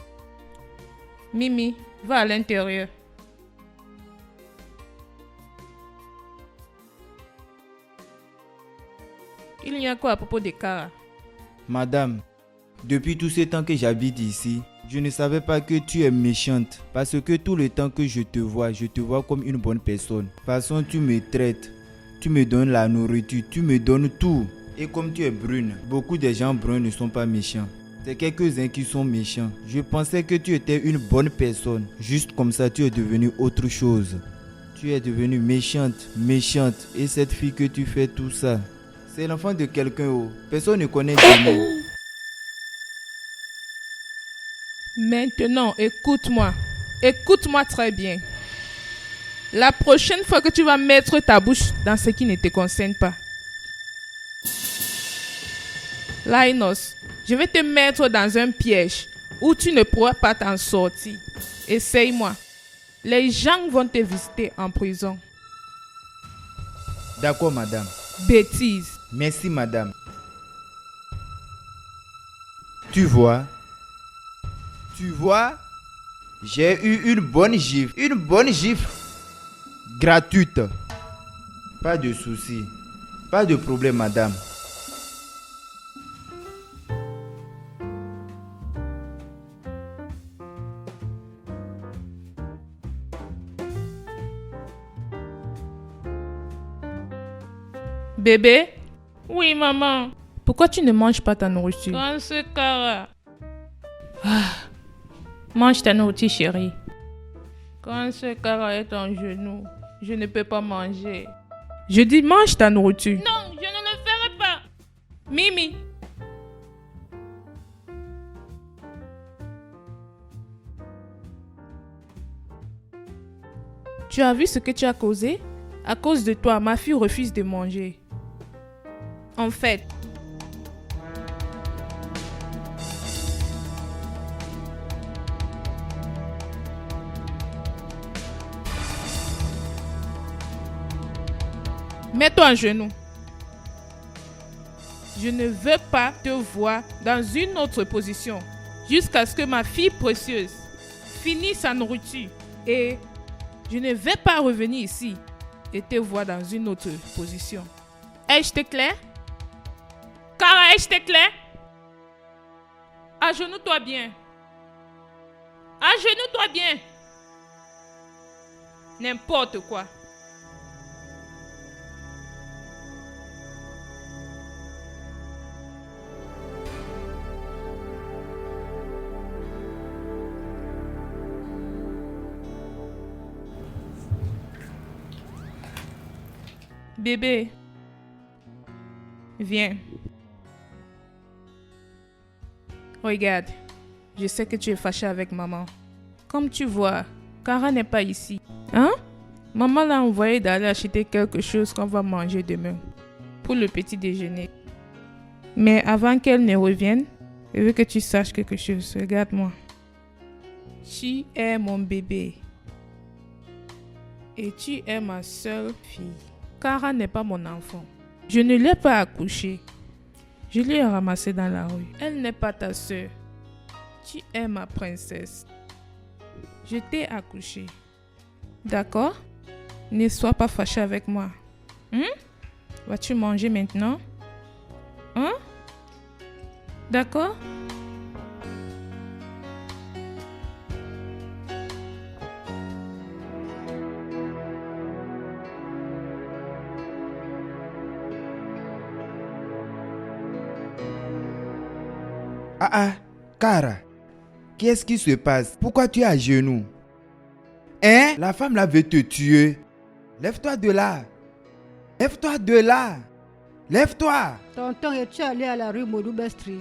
Mimi, va à l'intérieur. Il y a quoi à propos de Cara? Madame, depuis tout ce temps que j'habite ici, je ne savais pas que tu es méchante. Parce que tout le temps que je te vois comme une bonne personne. De toute façon, tu me traites, tu me donnes la nourriture, tu me donnes tout. Et comme tu es brune, beaucoup de gens bruns ne sont pas méchants. C'est quelques-uns qui sont méchants. Je pensais que tu étais une bonne personne. Juste comme ça, tu es devenue autre chose. Tu es devenue méchante. Et cette fille que tu fais tout ça, c'est l'enfant de quelqu'un. Oh. Personne ne connaît Dieu. Maintenant, écoute-moi. Écoute-moi très bien. La prochaine fois que tu vas mettre ta bouche dans ce qui ne te concerne pas. Linus, je vais te mettre dans un piège où tu ne pourras pas t'en sortir. Essaye-moi. Les gens vont te visiter en prison. D'accord, madame. Bêtise. Merci, madame. Tu vois, j'ai eu une bonne gifle gratuite. Pas de souci, pas de problème, madame. Bébé? Oui, maman. Pourquoi tu ne manges pas ta nourriture? Quand c'est Cara. Mange ta nourriture, chérie. Quand ce Cara est en genou, je ne peux pas manger. Je dis mange ta nourriture. Non, je ne le ferai pas. Mimi. Tu as vu ce que tu as causé? À cause de toi, ma fille refuse de manger. En fait, mets-toi à genoux. Je ne veux pas te voir dans une autre position jusqu'à ce que ma fille précieuse finisse sa nourriture Et je ne vais pas revenir ici et te voir dans une autre position. Est-ce clair? Cara, est-ce clair? Agenouille-toi bien. Agenouille-toi bien. N'importe quoi. Bébé, viens. Regarde, je sais que tu es fâché avec maman. Comme tu vois, Cara n'est pas ici. Hein? Maman l'a envoyé d'aller acheter quelque chose qu'on va manger demain pour le petit déjeuner. Mais avant qu'elle ne revienne, je veux que tu saches quelque chose. Regarde-moi. Tu es mon bébé. Et tu es ma seule fille. Cara n'est pas mon enfant. Je ne l'ai pas accouchée. Je l'ai ramassée dans la rue. Elle n'est pas ta soeur. Tu es ma princesse. Je t'ai accouchée. D'accord? Ne sois pas fâché avec moi. Vas-tu manger maintenant? D'accord? Ah, Cara, qu'est-ce qui se passe? Pourquoi tu es à genoux? Hein? La femme là veut te tuer. Lève-toi de là. Lève-toi de là. Lève-toi. Tonton, es-tu allé à la rue Modoube Street?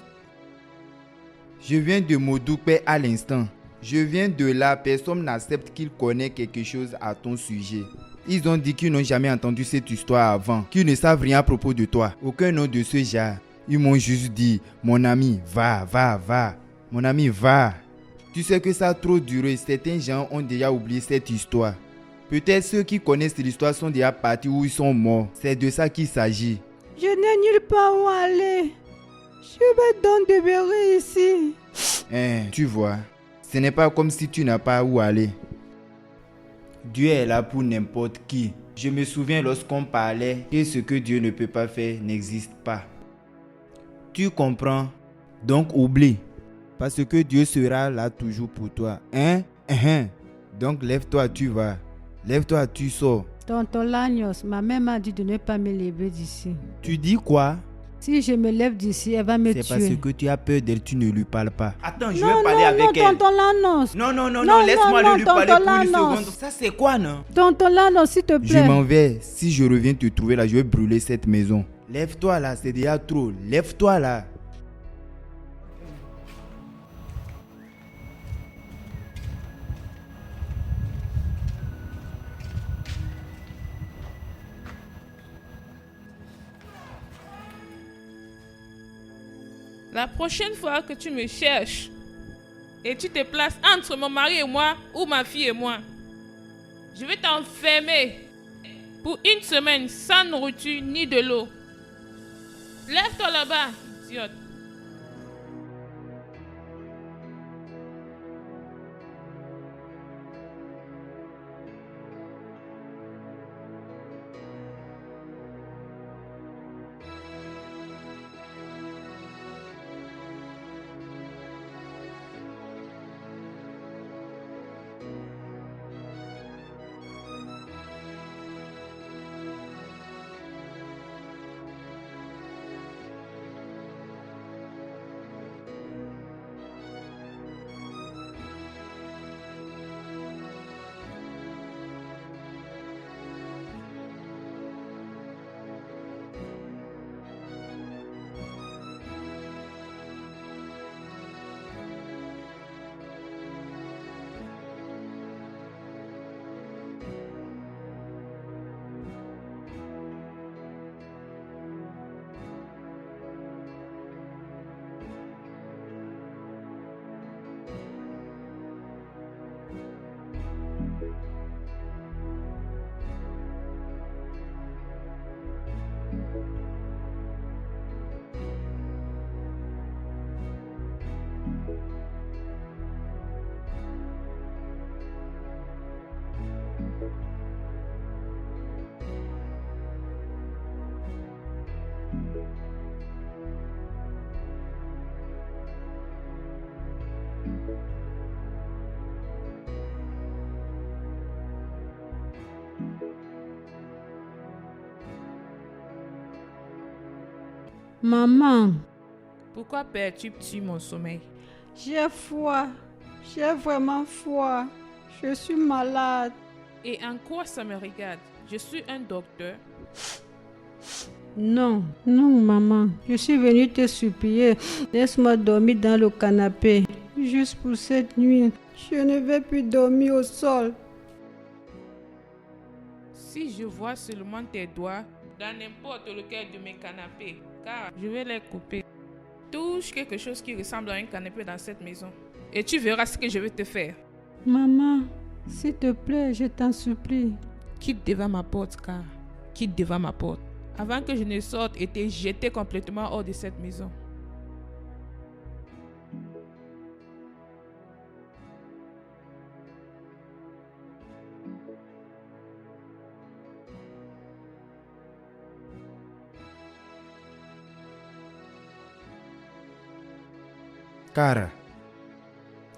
Je viens de Modoupe à l'instant. Je viens de là. Personne n'accepte qu'il connaît quelque chose à ton sujet. Ils ont dit qu'ils n'ont jamais entendu cette histoire avant, qu'ils ne savent rien à propos de toi. Aucun nom de ce genre. Ils m'ont juste dit, mon ami, va. Mon ami, va. Tu sais que ça a trop duré. Certains gens ont déjà oublié cette histoire. Peut-être ceux qui connaissent l'histoire sont déjà partis ou ils sont morts. C'est de ça qu'il s'agit. Je n'ai nulle part où aller. Je vais donc demeurer ici. Tu vois, ce n'est pas comme si tu n'as pas où aller. Dieu est là pour n'importe qui. Je me souviens lorsqu'on parlait que ce que Dieu ne peut pas faire n'existe pas. Tu comprends? Donc oublie. Parce que Dieu sera là toujours pour toi. Donc lève-toi, tu vas. Lève-toi, tu sors. Tonton Lagnos, ma mère m'a dit de ne pas me lever d'ici. Tu dis quoi? Si je me lève d'ici, elle va me tuer. C'est parce que tu as peur d'elle, tu ne lui parles pas. Attends, je Non, vais parler non, avec non, elle. tonton Lagnos. Non, laisse-moi lui parler tonton pour une Lagnos. seconde. Ça c'est quoi, non? Tonton Lagnos, s'il te Je plaît. m'en vais. Si je reviens te trouver là, je vais brûler cette maison. Lève-toi là, c'est déjà trop. Lève-toi là. La prochaine fois que tu me cherches et tu te places entre mon mari et moi ou ma fille et moi, je vais t'enfermer pour une semaine sans nourriture ni de l'eau. Lève-toi là-bas, idiote. Maman, Pourquoi perturbes-tu mon sommeil? j'ai froid. J'ai vraiment froid. Je suis malade. Et en quoi ça me regarde? Je suis un docteur. Non, non, maman. Je suis venue te supplier. Laisse-moi dormir dans le canapé. Juste pour cette nuit. Je ne vais plus dormir au sol. Si je vois seulement tes doigts dans n'importe lequel de mes canapés, car je vais les couper. Touche quelque chose qui ressemble à un canapé dans cette maison et tu verras ce que je vais te faire. Maman, s'il te plaît, je t'en supplie. Quitte devant ma porte, car quitte devant ma porte. Avant que je ne sorte et t'ai jeté complètement hors de cette maison.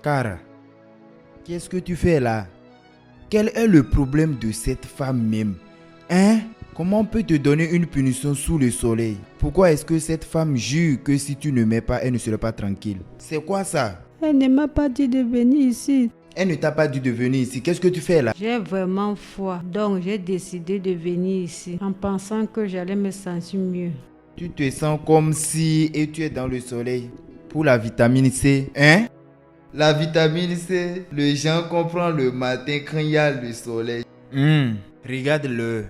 Cara, qu'est-ce que tu fais là? Quel est le problème de cette femme même? Hein? Comment on peut te donner une punition sous le soleil? Pourquoi est-ce que cette femme jure que si tu ne mets pas, elle ne sera pas tranquille? C'est quoi ça? Elle ne m'a pas dit de venir ici. Elle ne t'a pas dit de venir ici. Qu'est-ce que tu fais là? J'ai vraiment froid, donc j'ai décidé de venir ici en pensant que j'allais me sentir mieux. Tu te sens comme si et tu es dans le soleil. Pour la vitamine C, hein? La vitamine C, les gens comprennent le matin quand il y a le soleil. Regarde-le.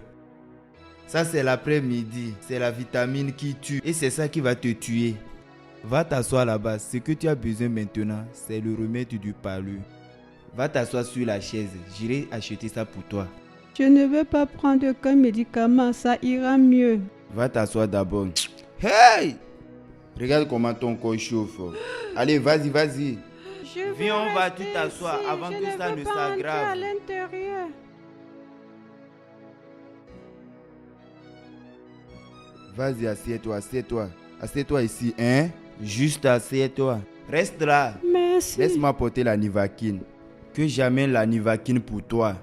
Ça c'est l'après-midi. C'est la vitamine qui tue. Et c'est ça qui va te tuer. Va t'asseoir là-bas. Ce que tu as besoin maintenant, c'est le remède du palu. Va t'asseoir sur la chaise. J'irai acheter ça pour toi. Je ne vais pas prendre aucun médicament, ça ira mieux. Va t'asseoir d'abord. Hey! Regarde comment ton corps chauffe. Allez, vas-y. Viens, on va tout t'asseoir avant que ça ne s'aggrave. À l'intérieur. Vas-y, assieds-toi. Assieds-toi ici, hein? Juste assieds-toi. Reste là. Merci. Laisse-moi porter la Nivaquine. Que j'amène la Nivaquine pour toi.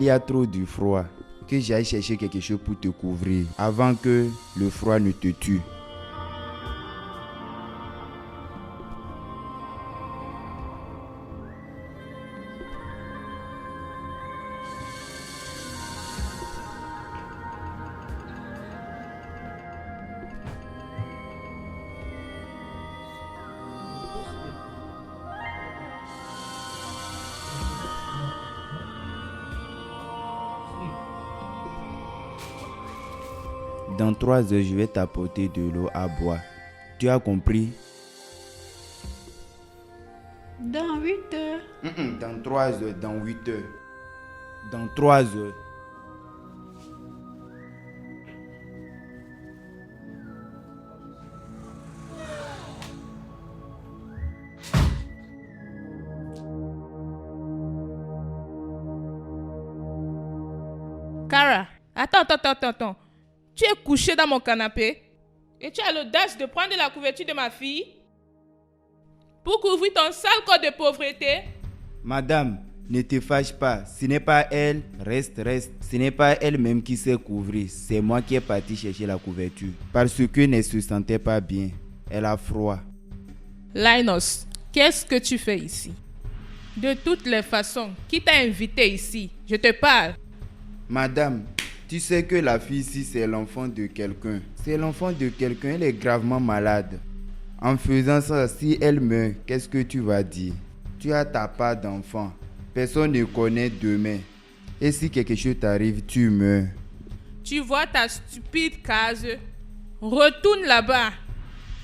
Il y a trop de froid. Que j'aille chercher quelque chose pour te couvrir avant que le froid ne te tue. Dans 3 heures, je vais t'apporter de l'eau à boire. Tu as compris? Dans 8 heures. Dans 3 heures, dans 8 heures. Dans 3 heures. Cara, attends. Tu es couché dans mon canapé et tu as l'audace de prendre la couverture de ma fille pour couvrir ton sale corps de pauvreté. Madame, ne te fâche pas. Ce n'est pas elle, reste. Ce n'est pas elle-même qui s'est couvrir. C'est moi qui est parti chercher la couverture. Parce qu'elle ne se sentait pas bien. Elle a froid. Linus, qu'est-ce que tu fais ici? De toutes les façons, qui t'a invité ici? Je te parle. Madame, tu sais que la fille ici, c'est l'enfant de quelqu'un. C'est l'enfant de quelqu'un, elle est gravement malade. En faisant ça, si elle meurt, qu'est-ce que tu vas dire? Tu as ta part d'enfant. Personne ne connaît demain. Et si quelque chose t'arrive, tu meurs. Tu vois ta stupide case? Retourne là-bas.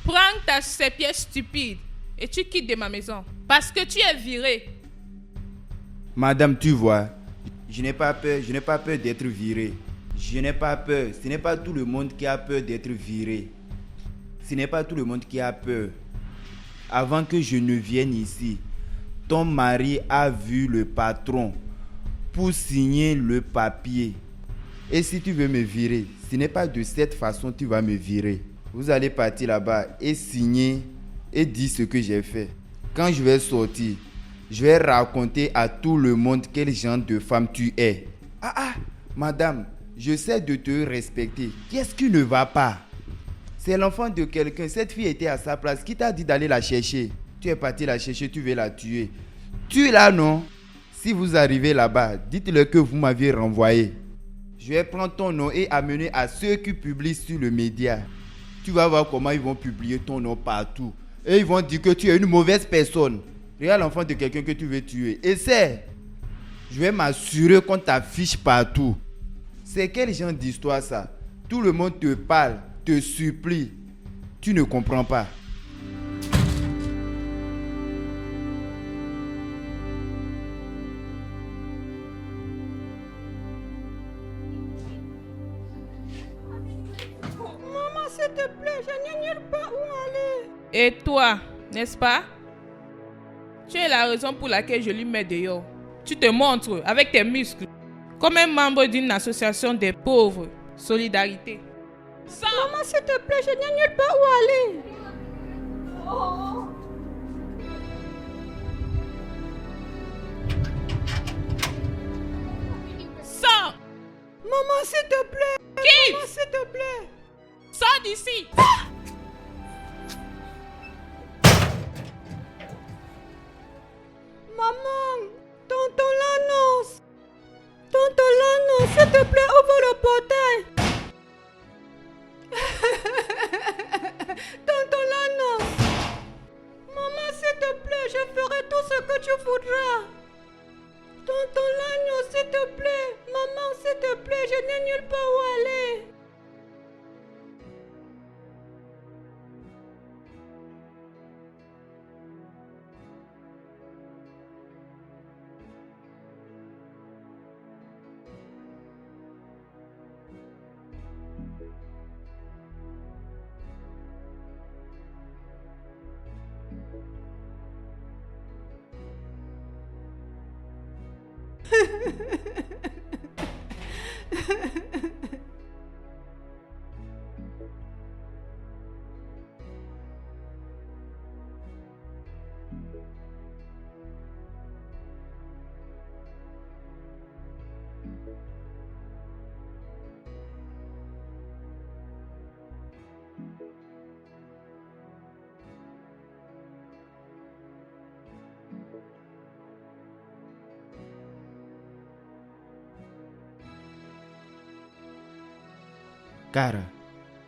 Prends ces pièces stupides et tu quittes de ma maison. Parce que tu es viré. Madame, tu vois, je n'ai pas peur d'être viré. Je n'ai pas peur. Ce n'est pas tout le monde qui a peur d'être viré. Ce n'est pas tout le monde qui a peur. Avant que je ne vienne ici, ton mari a vu le patron pour signer le papier. Et si tu veux me virer, ce n'est pas de cette façon que tu vas me virer. Vous allez partir là-bas et signer et dire ce que j'ai fait. Quand je vais sortir, je vais raconter à tout le monde quel genre de femme tu es. Madame, je sais de te respecter. Qu'est-ce qui ne va pas? C'est l'enfant de quelqu'un. Cette fille était à sa place. Qui t'a dit d'aller la chercher? Tu es parti la chercher, tu veux la tuer. Tue-la, non? Si vous arrivez là-bas, dites-leur que vous m'aviez renvoyé. Je vais prendre ton nom et amener à ceux qui publient sur le média. Tu vas voir comment ils vont publier ton nom partout. Et ils vont dire que tu es une mauvaise personne. Regarde l'enfant de quelqu'un que tu veux tuer. Essaie. Je vais m'assurer qu'on t'affiche partout. C'est quel genre d'histoire ça? Tout le monde te parle, te supplie. Tu ne comprends pas. Maman, s'il te plaît, je n'ai nulle part où aller. Et toi, n'est-ce pas? Tu es la raison pour laquelle je lui mets dehors. Tu te montres avec tes muscles comme un membre d'une association des pauvres. Solidarité. Sors! Maman, s'il te plaît, je n'ai nulle part où aller. Sors! Maman, s'il te plaît. Quitte! Maman, s'il te plaît. Sors d'ici! Maman, tonton l'annonce. Tonton l'annonce, s'il te plaît, ouvre le portail. Tonton l'annonce. Maman, s'il te plaît, je ferai tout ce que tu voudras. Tonton l'annonce, s'il te plaît. Maman, s'il te plaît, je n'ai nulle part où aller. Cara,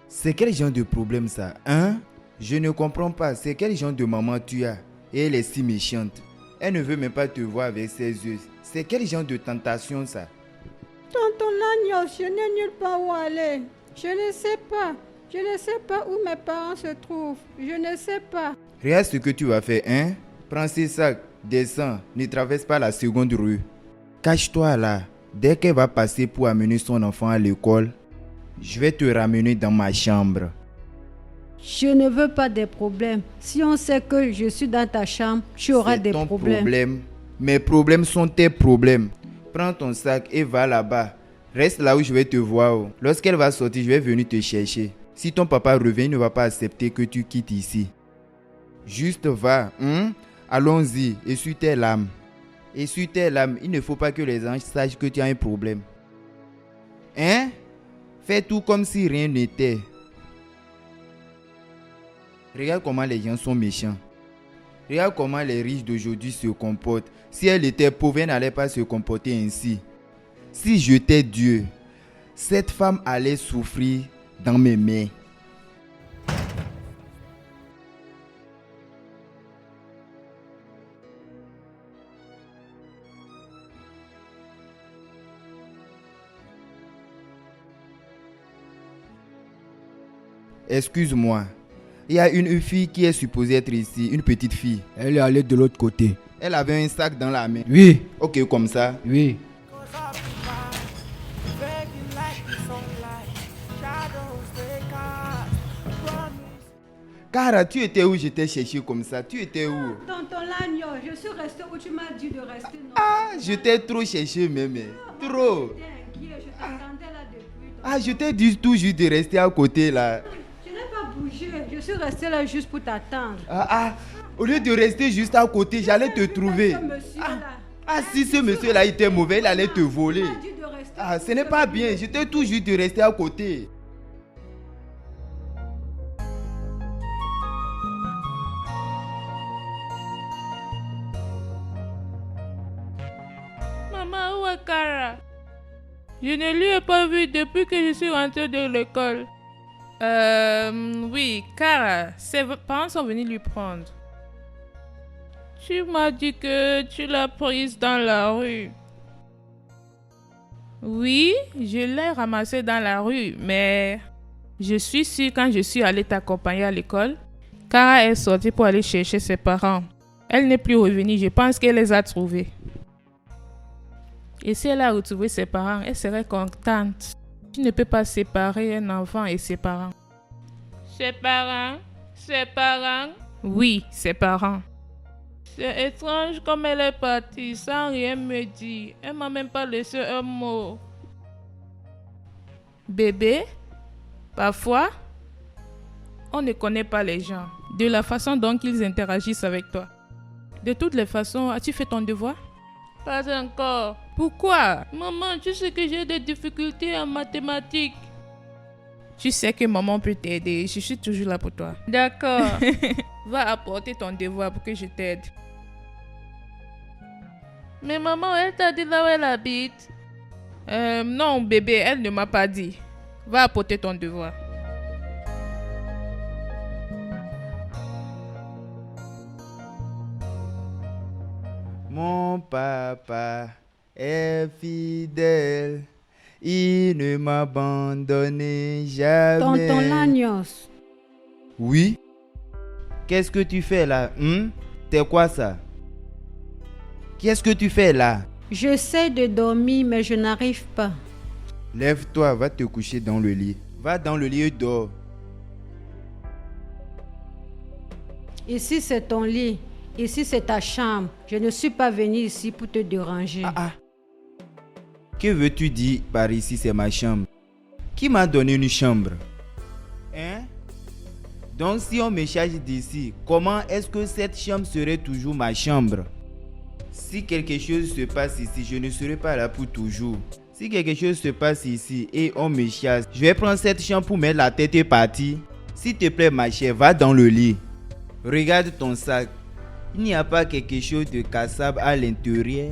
c'est quel genre de problème ça, hein? Je ne comprends pas, c'est quel genre de maman tu as? Et elle est si méchante. Elle ne veut même pas te voir avec ses yeux. C'est quel genre de tentation ça? Tonton l'agneau, je n'ai nulle part où aller. Je ne sais pas. Je ne sais pas où mes parents se trouvent. Je ne sais pas. Regarde ce que tu vas faire, hein? Prends ces sacs, descends, ne traverse pas la seconde rue. Cache-toi là. Dès qu'elle va passer pour amener son enfant à l'école, je vais te ramener dans ma chambre. Je ne veux pas des problèmes. Si on sait que je suis dans ta chambre, tu auras des problèmes. Mes problèmes sont tes problèmes. Prends ton sac et va là-bas. Reste là où je vais te voir. Lorsqu'elle va sortir, je vais venir te chercher. Si ton papa revient, il ne va pas accepter que tu quittes ici. Juste va. Allons-y. Essuie tes larmes. Essuie tes larmes. Il ne faut pas que les anges sachent que tu as un problème. Hein? Fais tout comme si rien n'était. Regarde comment les gens sont méchants. Regarde comment les riches d'aujourd'hui se comportent. Si elle était pauvre, elle n'allait pas se comporter ainsi. Si j'étais Dieu, cette femme allait souffrir dans mes mains. Excuse-moi. Il y a une fille qui est supposée être ici, une petite fille. Elle est allée de l'autre côté. Elle avait un sac dans la main. Oui. Ok, comme ça. Oui. Cara, tu étais où? Je t'ai cherché comme ça. Tu étais où? Tonton Lagnon, je suis restée où tu m'as dit de rester. Non. Ah, je t'ai trop cherché même. Trop. J'étais inquiet, je t'attendais là depuis. Ah, je t'ai dit toujours de rester à côté là. Je n'ai pas bougé, je suis restée là juste pour t'attendre. Au lieu de rester juste à côté, j'allais te trouver. Ce monsieur-là. Si ce monsieur-là était mauvais, il allait te voler. Tu m'as dit de rester. Ce n'est pas bien. Je t'ai toujours dit de rester à côté. Maman, où est Cara? Je ne lui ai pas vu depuis que je suis rentrée de l'école. Oui, Cara, ses parents sont venus lui prendre. Tu m'as dit que tu l'as prise dans la rue. Oui, je l'ai ramassée dans la rue, mais je suis sûre quand je suis allée t'accompagner à l'école, Cara est sortie pour aller chercher ses parents. Elle n'est plus revenue, je pense qu'elle les a trouvés. Et si elle a retrouvé ses parents, elle serait contente. Tu ne peux pas séparer un enfant et ses parents. Ses parents? Ses parents? Oui, ses parents. C'est étrange comme elle est partie sans rien me dire. Elle m'a même pas laissé un mot. Bébé, parfois, on ne connaît pas les gens de la façon dont ils interagissent avec toi. De toutes les façons, as-tu fait ton devoir? Pas encore. Pourquoi? Maman, tu sais que j'ai des difficultés en mathématiques. Tu sais que maman peut t'aider. Je suis toujours là pour toi. D'accord. Va apporter ton devoir pour que je t'aide. Mais maman, elle t'a dit là où elle habite? Non, bébé, elle ne m'a pas dit. Va apporter ton devoir. Mon papa est fidèle. Il ne m'abandonne jamais. Tonton Lagnos. Oui? Qu'est-ce que tu fais là? T'es quoi ça? Qu'est-ce que tu fais là? J'essaie de dormir, mais je n'arrive pas. Lève-toi, va te coucher dans le lit. Va dans le lit et dors. Ici, c'est ton lit. Ici, c'est ta chambre. Je ne suis pas venue ici pour te déranger. Que veux-tu dire par ici, c'est ma chambre? Qui m'a donné une chambre? Hein? Donc si on me charge d'ici, comment est-ce que cette chambre serait toujours ma chambre? Si quelque chose se passe ici, je ne serai pas là pour toujours. Si quelque chose se passe ici et on me chasse, je vais prendre cette chambre pour mettre la tête et partir. S'il te plaît ma chère, va dans le lit. Regarde ton sac. Il n'y a pas quelque chose de cassable à l'intérieur.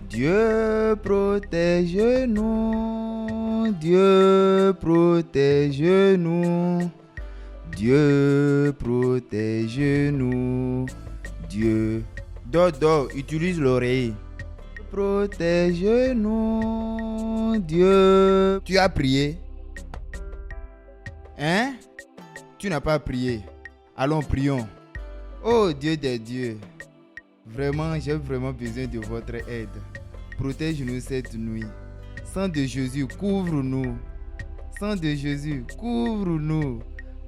Dieu protège-nous, Dieu protège-nous, Dieu protège-nous, Dieu. Dors, utilise l'oreille. Protège-nous, Dieu. Tu as prié? Hein? Tu n'as pas prié. Allons, prions. Oh Dieu des dieux. Vraiment, j'ai vraiment besoin de votre aide. Protège-nous cette nuit. Sang de Jésus, couvre-nous. Sang de Jésus, couvre-nous.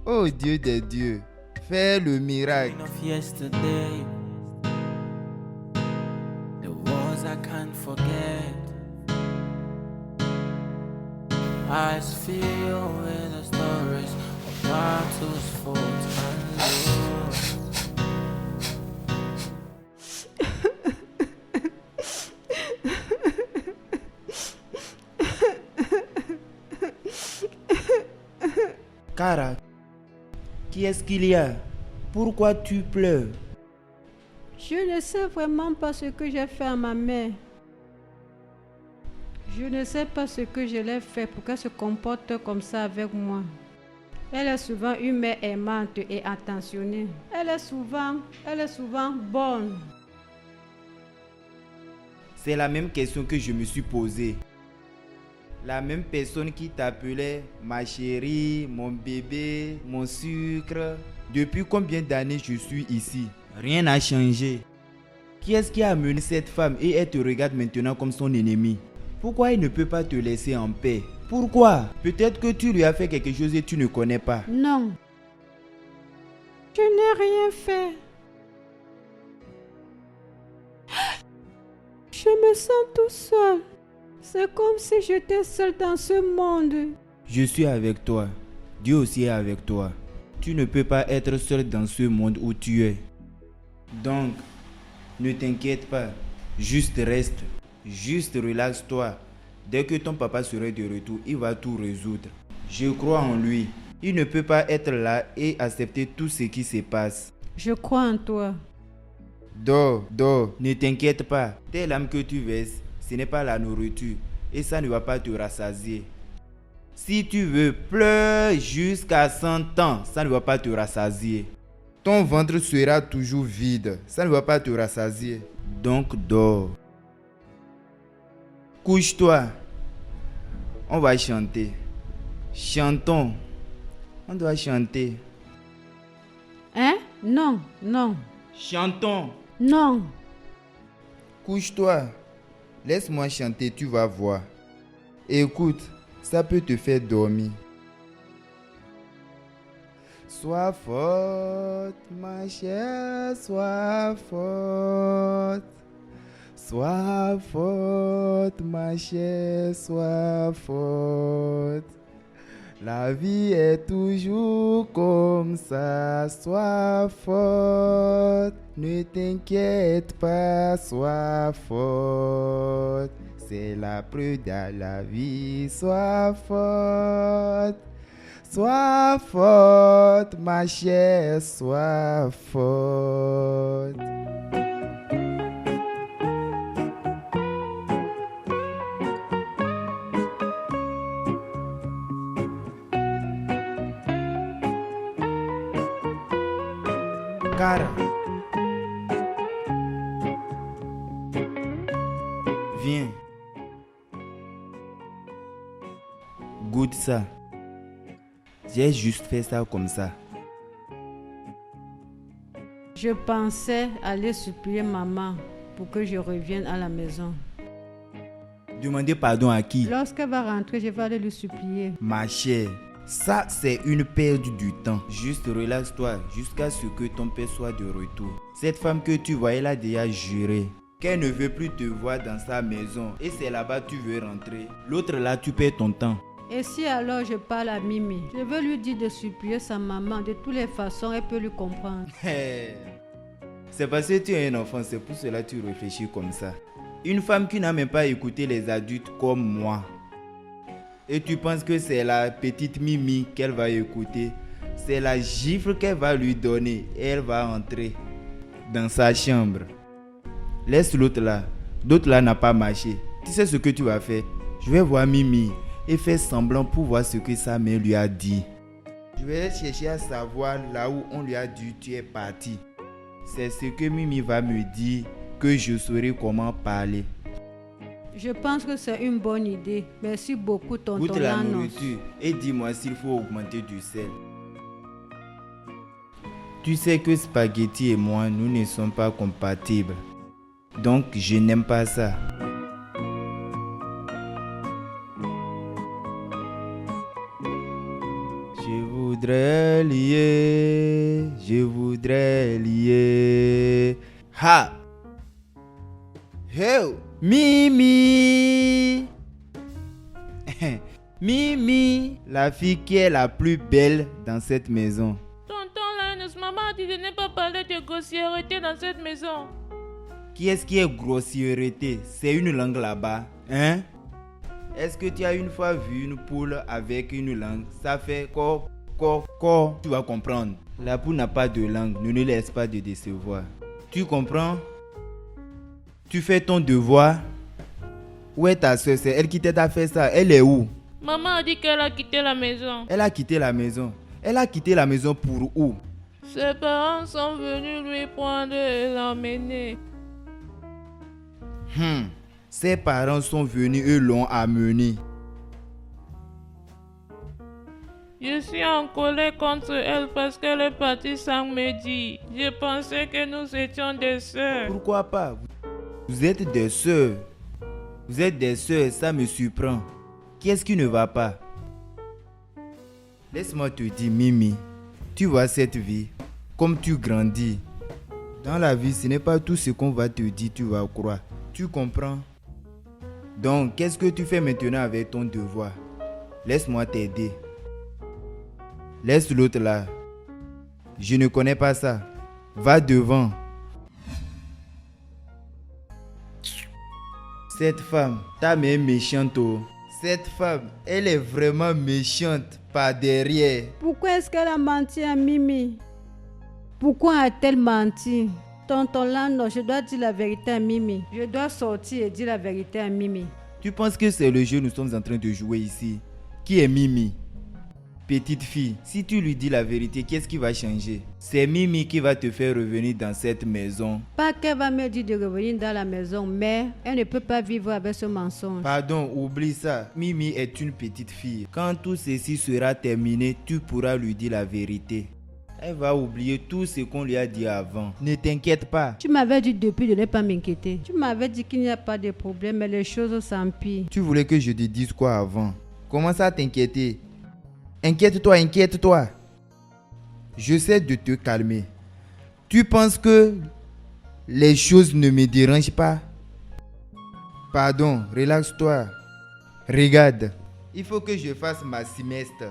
Oh Dieu des dieux, fais le miracle. Of yesterday, the wars I can't forget. Eyes filled with the stories of battles fought and lost. Cara, qui est-ce qu'il y a? Pourquoi tu pleures? Je ne sais vraiment pas ce que j'ai fait à ma mère. Je ne sais pas ce que je l'ai fait pour qu'elle se comporte comme ça avec moi. Elle est souvent une mère aimante et attentionnée. Elle est souvent bonne. C'est la même question que je me suis posée. La même personne qui t'appelait ma chérie, mon bébé, mon sucre. Depuis combien d'années je suis ici? Rien n'a changé. Qui est-ce qui a amené cette femme et elle te regarde maintenant comme son ennemi? Pourquoi il ne peut pas te laisser en paix? Pourquoi? Peut-être que tu lui as fait quelque chose et tu ne connais pas. Non. Je n'ai rien fait. Je me sens tout seul. C'est comme si j'étais seul dans ce monde. Je suis avec toi. Dieu aussi est avec toi. Tu ne peux pas être seul dans ce monde où tu es. Donc, ne t'inquiète pas. Juste reste. Juste relaxe-toi. Dès que ton papa sera de retour, il va tout résoudre. Je crois en lui. Il ne peut pas être là et accepter tout ce qui se passe. Je crois en toi. Dors, dors, ne t'inquiète pas. Tes larmes que tu verses, ce n'est pas la nourriture et ça ne va pas te rassasier. Si tu veux, pleure jusqu'à 100 ans, ça ne va pas te rassasier. Ton ventre sera toujours vide, ça ne va pas te rassasier. Donc dors. Couche-toi. On va chanter. Chantons. On doit chanter. Hein? Non, non, Chantons. non. Couche-toi. Laisse-moi chanter, tu vas voir. Écoute, ça peut te faire dormir. Sois forte, ma chère, sois forte. Sois forte, ma chère, sois forte. La vie est toujours comme ça, sois forte. Ne t'inquiète pas, sois forte. C'est la preuve de la vie, sois forte. Sois forte, ma chère, sois forte. Cara, viens. Goûte ça. J'ai juste fait ça comme ça. Je pensais aller supplier maman pour que je revienne à la maison. Demandez pardon à qui? Lorsqu'elle va rentrer, je vais aller lui supplier. Ma chère, ça c'est une perte du temps. Juste relaxe-toi jusqu'à ce que ton père soit de retour. Cette femme que tu vois, elle a déjà juré qu'elle ne veut plus te voir dans sa maison. Et c'est là-bas que tu veux rentrer. L'autre là, tu perds ton temps. Et si alors je parle à Mimi, je veux lui dire de supplier sa maman. De toutes les façons, elle peut lui comprendre. C'est parce que tu es un enfant, c'est pour cela que tu réfléchis comme ça. Une femme qui n'a même pas écouté les adultes comme moi. Et tu penses que c'est la petite Mimi qu'elle va écouter. C'est la gifle qu'elle va lui donner. Et elle va entrer dans sa chambre. Laisse l'autre là. L'autre là n'a pas marché. Tu sais ce que tu vas faire? Je vais voir Mimi et faire semblant pour voir ce que sa mère lui a dit. Je vais chercher à savoir là où on lui a dit tu es parti. C'est ce que Mimi va me dire que je saurai comment parler. Je pense que c'est une bonne idée. Merci beaucoup, tonton Goûte la Lanos. nourriture et dis-moi s'il faut augmenter du sel. Tu sais que spaghetti et moi, nous ne sommes pas compatibles. Donc, je n'aime pas ça. Je voudrais lier. Ha! Hey! Mimi! Mimi, la fille qui est la plus belle dans cette maison. Tonton Linus, maman a dit de ne pas parler de grossièreté dans cette maison. Qui est-ce qui est grossièreté? C'est une langue là-bas, hein? Est-ce que tu as une fois vu une poule avec une langue? Ça fait quoi? Tu vas comprendre. La poule n'a pas de langue, ne nous laisse pas de décevoir. Tu comprends? Tu fais ton devoir. Où est ta soeur? C'est elle qui t'a fait ça. Elle est où? Maman a dit qu'elle a quitté la maison. Elle a quitté la maison. Elle a quitté la maison pour où? Ses parents sont venus lui prendre et l'emmener. Ses parents sont venus et l'ont amené. Je suis en colère contre elle parce qu'elle est partie sans me dire. Je pensais que nous étions des sœurs. Pourquoi pas? Vous êtes des sœurs. Vous êtes des sœurs, ça me surprend. Qu'est-ce qui ne va pas? Laisse-moi te dire, Mimi, tu vois cette vie, comme tu grandis. Dans la vie, ce n'est pas tout ce qu'on va te dire, tu vas croire. Tu comprends? Donc, qu'est-ce que tu fais maintenant avec ton devoir? Laisse-moi t'aider. Laisse l'autre là. Je ne connais pas ça. Va devant. Cette femme, ta mère est méchante. Oh. Cette femme, elle est vraiment méchante par derrière. Pourquoi est-ce qu'elle a menti à Mimi? Pourquoi a-t-elle menti? Tonton Lano, je dois dire la vérité à Mimi. Je dois sortir et dire la vérité à Mimi. Tu penses que c'est le jeu que nous sommes en train de jouer ici? Qui est Mimi? Petite fille, si tu lui dis la vérité, qu'est-ce qui va changer? C'est Mimi qui va te faire revenir dans cette maison. Pas qu'elle va me dire de revenir dans la maison, mais elle ne peut pas vivre avec ce mensonge. Pardon, oublie ça. Mimi est une petite fille. Quand tout ceci sera terminé, tu pourras lui dire la vérité. Elle va oublier tout ce qu'on lui a dit avant. Ne t'inquiète pas. Tu m'avais dit depuis de ne pas m'inquiéter. Tu m'avais dit qu'il n'y a pas de problème, mais les choses s'empirent. Tu voulais que je te dise quoi avant? Commence à t'inquiéter. Inquiète-toi, inquiète-toi. J'essaie de te calmer. Tu penses que les choses ne me dérangent pas? Pardon, relaxe-toi. Regarde, il faut que je fasse ma sieste.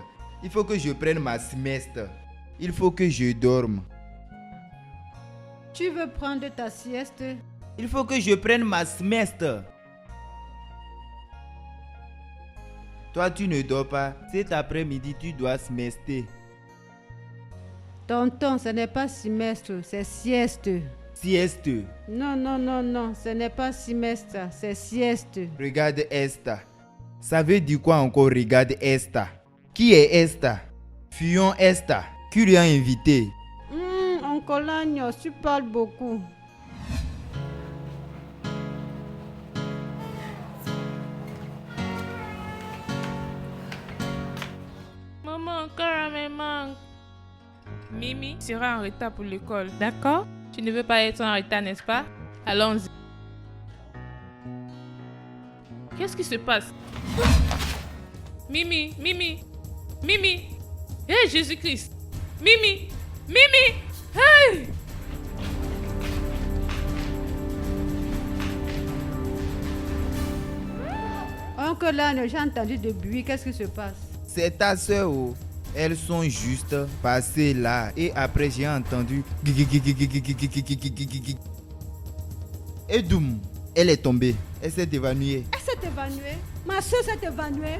Il faut que je prenne ma sieste. Il faut que je dorme. Tu veux prendre ta sieste? Il faut que je prenne ma sieste. Toi, tu ne dors pas. Cet après-midi, tu dois siester. Tonton, ce n'est pas semestre, c'est sieste. Sieste. Non, non, non, non, ce n'est pas semestre, c'est sieste. Regarde esta. Ça veut dire quoi encore, regarde esta? Qui est esta? Fuyons esta. Qui lui a invité? Oncle Lagnos, tu parles beaucoup. Maman, encore me manque. Mimi sera en retard pour l'école, d'accord? Tu ne veux pas être en retard, n'est-ce pas? Allons-y. Qu'est-ce qui se passe? Mimi, Mimi, Mimi. Hé, Jésus-Christ. Mimi, Mimi. Hey! Oncle Lagnos, j'ai entendu du bruit, qu'est-ce qui se passe? C'est ta soeur. Oh. Elles sont juste passées là. Et après, j'ai entendu. Et doum, elle est tombée. Elle s'est évanouie. Elle s'est évanouie? Ma soeur s'est évanouie?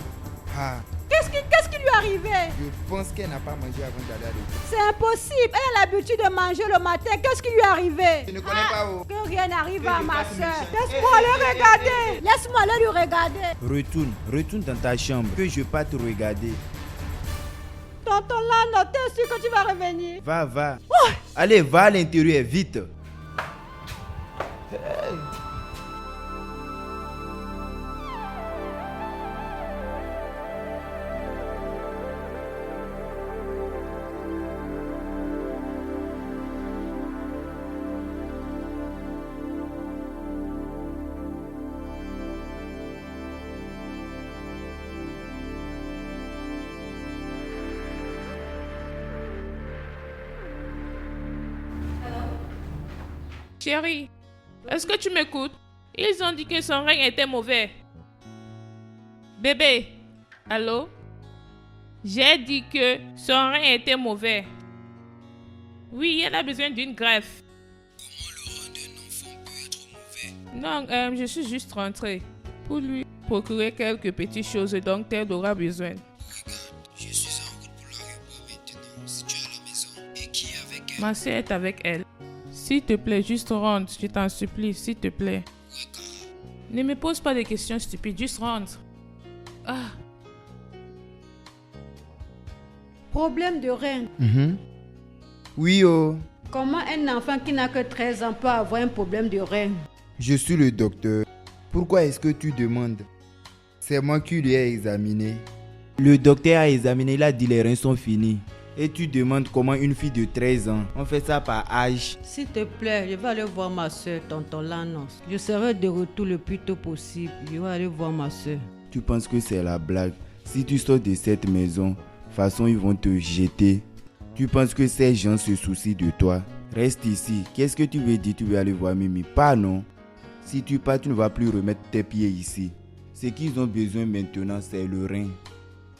Ah, Qu'est-ce qui lui est arrivé? je pense qu'elle n'a pas mangé avant d'aller à l'école. C'est impossible. Elle a l'habitude de manger le matin. Qu'est-ce qui lui est arrivé? Je ne connais pas. Oh. Que rien n'arrive Que à je ma fasse soeur. méchant. Laisse-moi aller regarder. Laisse-moi aller lui regarder. Retourne dans ta chambre. Que je parte te regarder. Tonton Lano, t'es sûr que tu vas revenir? Va. Allez, va à l'intérieur, vite. Chérie, est-ce que tu m'écoutes? Ils ont dit que son règne était mauvais. Bébé, allô? J'ai dit que son règne était mauvais. Oui, elle a besoin d'une greffe. Comment le rein d'un enfant peut être mauvais? Non, je suis juste rentrée pour lui procurer quelques petites choses dont elle aura besoin. Regarde, je suis en route pour l'aéroport maintenant. Si tu es à la maison et qui est avec elle? Ma soeur est avec elle. S'il te plaît, juste rentre, je t'en supplie, s'il te plaît. Ne me pose pas de questions stupides, juste rentre. Ah, Problème de rein. Oui, oh. Comment un enfant qui n'a que 13 ans peut avoir un problème de rein? Je suis le docteur. Pourquoi est-ce que tu demandes? C'est moi qui lui ai examiné. Le docteur a examiné, il a dit les reins sont finis. Et tu demandes comment une fille de 13 ans, on fait ça par âge. S'il te plaît, je vais aller voir ma soeur, tonton Lagnos. Je serai de retour le plus tôt possible. Je vais aller voir ma soeur. Tu penses que c'est la blague? Si tu sors de cette maison, de toute façon ils vont te jeter. Tu penses que ces gens se soucient de toi? Reste ici. Qu'est-ce que tu veux dire? Tu veux aller voir Mimi? Pas non. Si tu pars, tu ne vas plus remettre tes pieds ici. Ce qu'ils ont besoin maintenant, c'est le rein.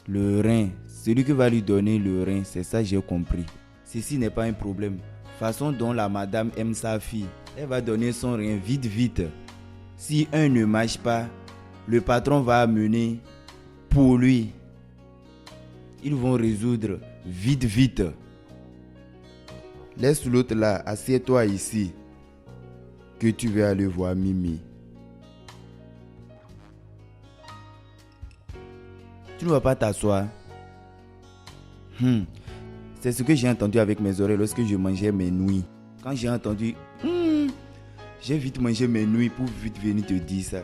Le rein. Celui qui va lui donner le rein, c'est ça j'ai compris. Ceci n'est pas un problème. Façon dont la madame aime sa fille, elle va donner son rein vite vite. Si un ne marche pas, le patron va amener pour lui. Ils vont résoudre vite vite. Laisse l'autre là, assieds-toi ici. Que tu veux aller voir Mimi. Tu ne vas pas t'asseoir. C'est ce que j'ai entendu avec mes oreilles lorsque je mangeais mes nouilles. Quand j'ai entendu, j'ai vite mangé mes nouilles pour vite venir te dire ça.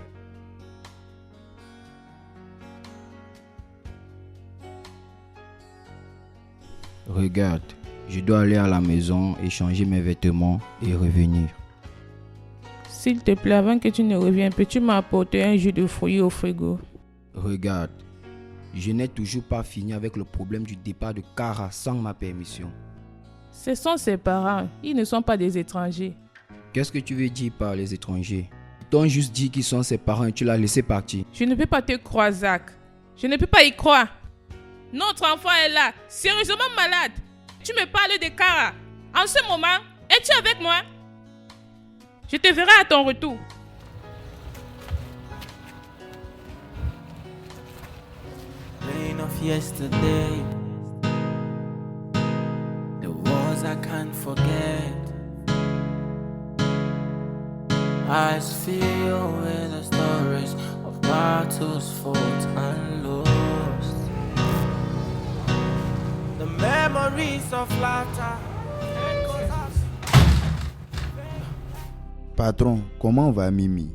Regarde, je dois aller à la maison et changer mes vêtements et revenir. S'il te plaît, avant que tu ne reviennes, peux-tu m'apporter un jus de fruits au frigo? Regarde, je n'ai toujours pas fini avec le problème du départ de Kara sans ma permission. Ce sont ses parents, ils ne sont pas des étrangers. Qu'est-ce que tu veux dire par les étrangers? Ils t'ont juste dit qu'ils sont ses parents et tu l'as laissé partir. Je ne peux pas te croire, Zach. Je ne peux pas y croire. Notre enfant est là, sérieusement malade. Tu me parles de Kara. En ce moment, es-tu avec moi? Je te verrai à ton retour. Rain of yesterday, the wars I can't forget. Eyes filled with the stories of battles fought and lost. The memories of laughter. Patron, comment va Mimi?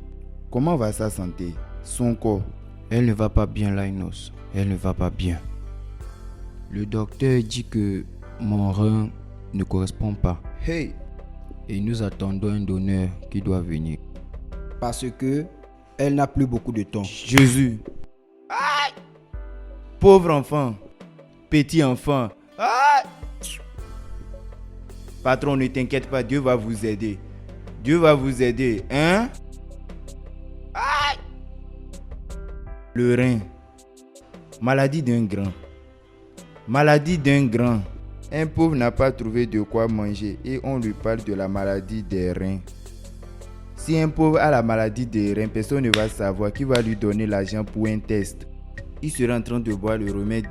Comment va sa santé? Son corps? Elle ne va pas bien, Linus. Elle ne va pas bien. Le docteur dit que mon rein ne correspond pas. Hey! Et nous attendons un donneur qui doit venir. Parce que elle n'a plus beaucoup de temps. Jésus! Aïe! Pauvre enfant! Petit enfant! Aïe! Patron, ne t'inquiète pas, Dieu va vous aider. Dieu va vous aider, hein? Aïe! Le rein. Maladie d'un grand. Maladie d'un grand. Un pauvre n'a pas trouvé de quoi manger et on lui parle de la maladie des reins. Si un pauvre a la maladie des reins, personne ne va savoir qui va lui donner l'argent pour un test. Il sera en train de boire le remède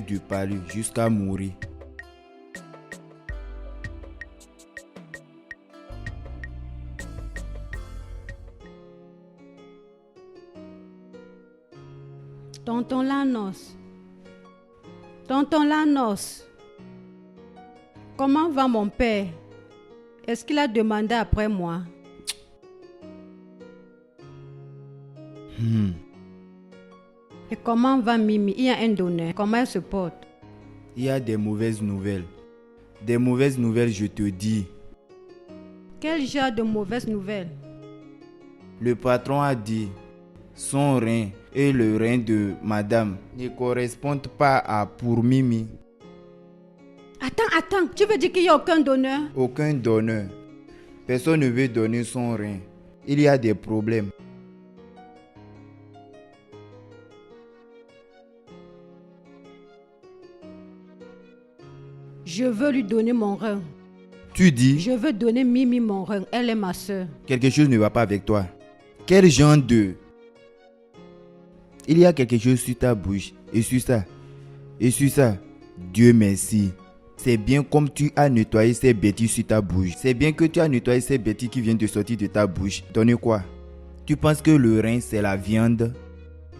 du palu jusqu'à mourir. Tonton Lanos. Tonton Lanos. Comment va mon père? Est-ce qu'il a demandé après moi? Et comment va Mimi? Il y a un donneur. Comment elle se porte? Il y a des mauvaises nouvelles. Des mauvaises nouvelles, je te dis. Quel genre de mauvaises nouvelles? Le patron a dit son rein et le rein de madame ne correspondent pas à pour Mimi. Attends, tu veux dire qu'il n'y a aucun donneur? Aucun donneur. Personne ne veut donner son rein. Il y a des problèmes. Je veux lui donner mon rein. Tu dis? Je veux donner Mimi mon rein. Elle est ma soeur. Quelque chose ne va pas avec toi. Quel genre de... Il y a quelque chose sur ta bouche. Et sur ça. Et sur ça. Dieu merci. C'est bien comme tu as nettoyé ces bêtises sur ta bouche. C'est bien que tu as nettoyé ces bêtises qui viennent de sortir de ta bouche. Donne quoi? Tu penses que le rein c'est la viande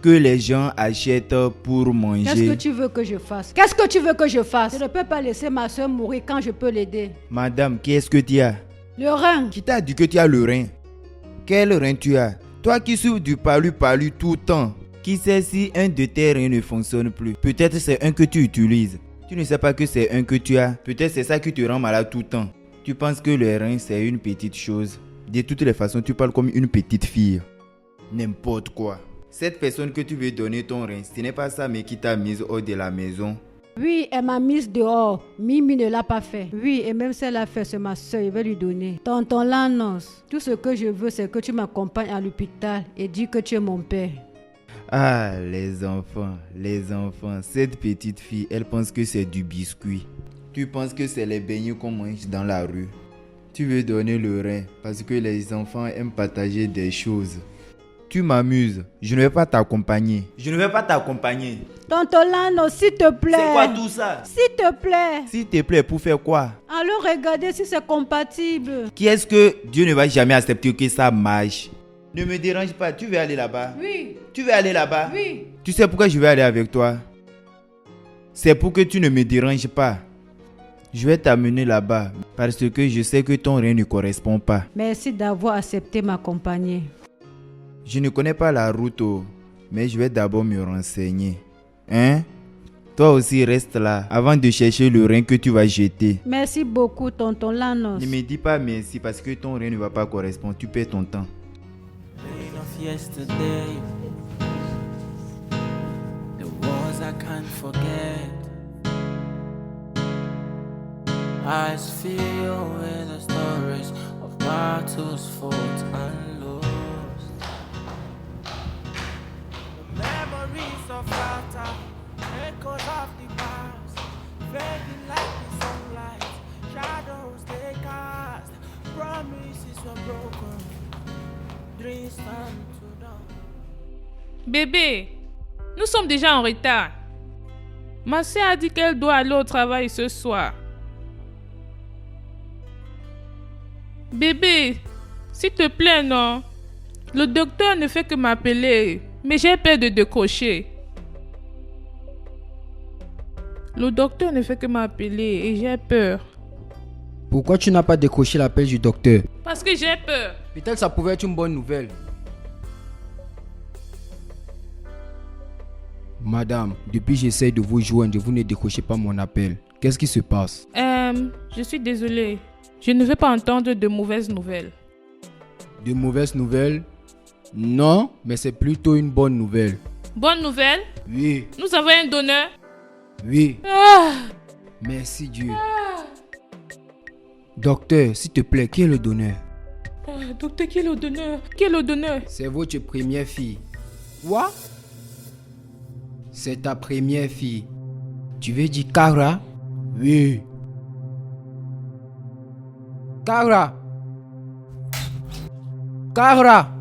que les gens achètent pour manger? Qu'est-ce que tu veux que je fasse? Qu'est-ce que tu veux que je fasse? Je ne peux pas laisser ma soeur mourir quand je peux l'aider. Madame, qu'est-ce que tu as? Le rein. Qui t'a dit que tu as le rein? Quel rein tu as? Toi qui souffres du palu tout le temps. Qui sait si un de tes reins ne fonctionne plus? Peut-être c'est un que tu utilises. Tu ne sais pas que c'est un que tu as. Peut-être c'est ça qui te rend malade tout le temps. Tu penses que le rein c'est une petite chose. De toutes les façons, tu parles comme une petite fille. N'importe quoi. Cette personne que tu veux donner ton rein, ce n'est pas ça mais qui t'a mise hors de la maison. Oui, elle m'a mise dehors. Mimi ne l'a pas fait. Oui, et même si elle l'a fait, c'est ma soeur, je vais lui donner. Tonton Lanos, tout ce que je veux, c'est que tu m'accompagnes à l'hôpital et dis que tu es mon père. Ah, les enfants. Cette petite fille, elle pense que c'est du biscuit. Tu penses que c'est les beignets qu'on mange dans la rue. Tu veux donner le rein parce que les enfants aiment partager des choses. Tu m'amuses. Je ne vais pas t'accompagner. Tonton Lanos, s'il te plaît. C'est quoi tout ça? S'il te plaît. S'il te plaît, pour faire quoi? Allons regarder si c'est compatible. Qui est-ce que Dieu ne va jamais accepter que ça marche? Ne me dérange pas, tu veux aller là-bas? Oui. Tu veux aller là-bas? Oui. Tu sais pourquoi je vais aller avec toi? C'est pour que tu ne me déranges pas. Je vais t'amener là-bas parce que je sais que ton rein ne correspond pas. Merci d'avoir accepté m'accompagner. Je ne connais pas la route, mais je vais d'abord me renseigner. Hein? Toi aussi reste là avant de chercher le rein que tu vas jeter. Merci beaucoup, tonton Lanos. Ne me dis pas merci parce que ton rein ne va pas correspondre. Tu perds ton temps. Pain of yesterday, the wars I can't forget. Eyes filled with the stories of battles fought and lost. The memories of laughter, echoes of the past, fading like the sunlight, shadows they cast. Promises were broken, dreams turned to dawn. Bébé, nous sommes déjà en retard. Ma soeur a dit qu'elle doit aller au travail ce soir. Bébé, s'il te plaît, non. Le docteur ne fait que m'appeler, mais j'ai peur de décrocher. Le docteur ne fait que m'appeler et j'ai peur. Pourquoi tu n'as pas décroché l'appel du docteur? Parce que j'ai peur. Peut-être ça pouvait être une bonne nouvelle. Madame, depuis que j'essaie de vous joindre, vous ne décrochez pas mon appel. Qu'est-ce qui se passe? Je suis désolée. Je ne veux pas entendre de mauvaises nouvelles. De mauvaises nouvelles? Non, mais c'est plutôt une bonne nouvelle. Bonne nouvelle? Oui, Nous avons un donneur. oui. Ah! Merci Dieu. Docteur, s'il te plaît, qui est le donneur? Docteur, qui est le donneur? Qui est le donneur? C'est votre première fille. Quoi? C'est ta première fille. Tu veux dire Kara? Oui. Kara. Kara.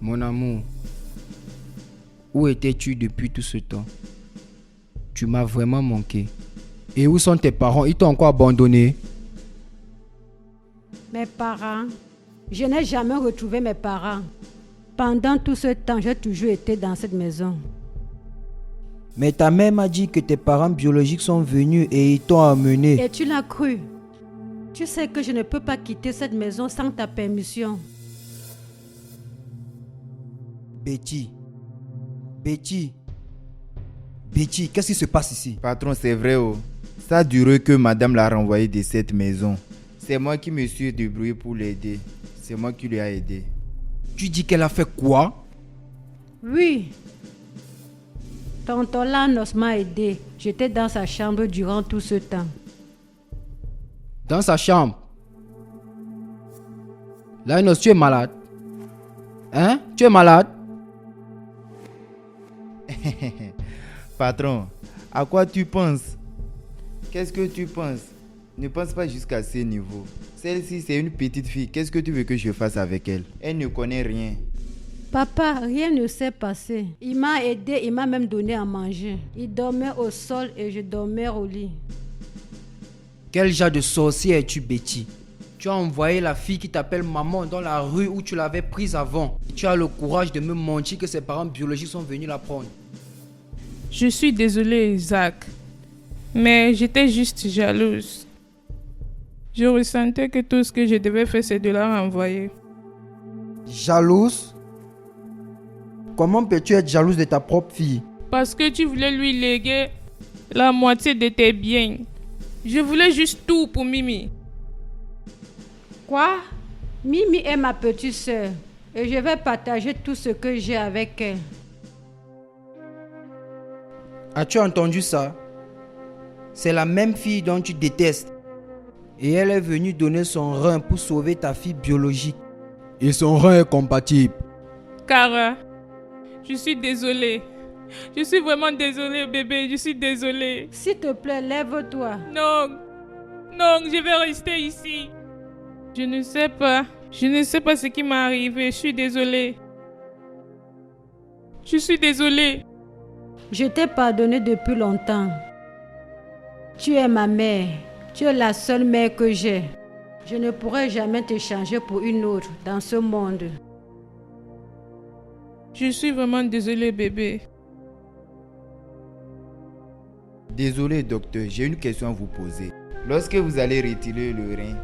Mon amour, où étais-tu depuis tout ce temps? Tu m'as vraiment manqué. Et où sont tes parents? Ils t'ont encore abandonné? Mes parents. Je n'ai jamais retrouvé mes parents. Pendant tout ce temps, j'ai toujours été dans cette maison. Mais ta mère m'a dit que tes parents biologiques sont venus et ils t'ont amené. Et tu l'as cru. Tu sais que je ne peux pas quitter cette maison sans ta permission. Betty. Betty. Betty, qu'est-ce qui se passe ici? Patron, c'est vrai, Ça a duré que madame l'a renvoyé de cette maison. C'est moi qui me suis débrouillé pour l'aider. C'est moi qui lui ai aidé. Tu dis qu'elle a fait quoi? Oui. Tonton Lanos m'a aidé. J'étais dans sa chambre durant tout ce temps. Dans sa chambre? Lanos, tu es malade? Hein? Tu es malade? Patron, à quoi tu penses? Qu'est-ce que tu penses? Ne pense pas jusqu'à ce niveau. Celle-ci, c'est une petite fille. Qu'est-ce que tu veux que je fasse avec elle? Elle ne connaît rien. Papa, rien ne s'est passé. Il m'a aidé, il m'a même donné à manger. Il dormait au sol et je dormais au lit. Quel genre de sorcier es-tu, Betty? Tu as envoyé la fille qui t'appelle maman dans la rue où tu l'avais prise avant. Tu as le courage de me mentir que ses parents biologiques sont venus la prendre. Je suis désolée, Isaac. Mais j'étais juste jalouse. Je ressentais que tout ce que je devais faire, c'est de la renvoyer. Jalouse? Comment peux-tu être jalouse de ta propre fille? Parce que tu voulais lui léguer la moitié de tes biens. Je voulais juste tout pour Mimi. Quoi? Mimi est ma petite sœur et je vais partager tout ce que j'ai avec elle. As-tu entendu ça? C'est la même fille dont tu détestes. Et elle est venue donner son rein pour sauver ta fille biologique. Et son rein est compatible. Cara, je suis désolée. Je suis vraiment désolée, bébé. Je suis désolée. S'il te plaît, lève-toi. Non, non, je vais rester ici. Je ne sais pas. Je ne sais pas ce qui m'est arrivé. Je suis désolée. Je suis désolée. Je t'ai pardonné depuis longtemps. Tu es ma mère. Tu es la seule mère que j'ai. Je ne pourrai jamais te changer pour une autre dans ce monde. Je suis vraiment désolée, bébé. Désolé, docteur, j'ai une question à vous poser. Lorsque vous allez retirer le rein,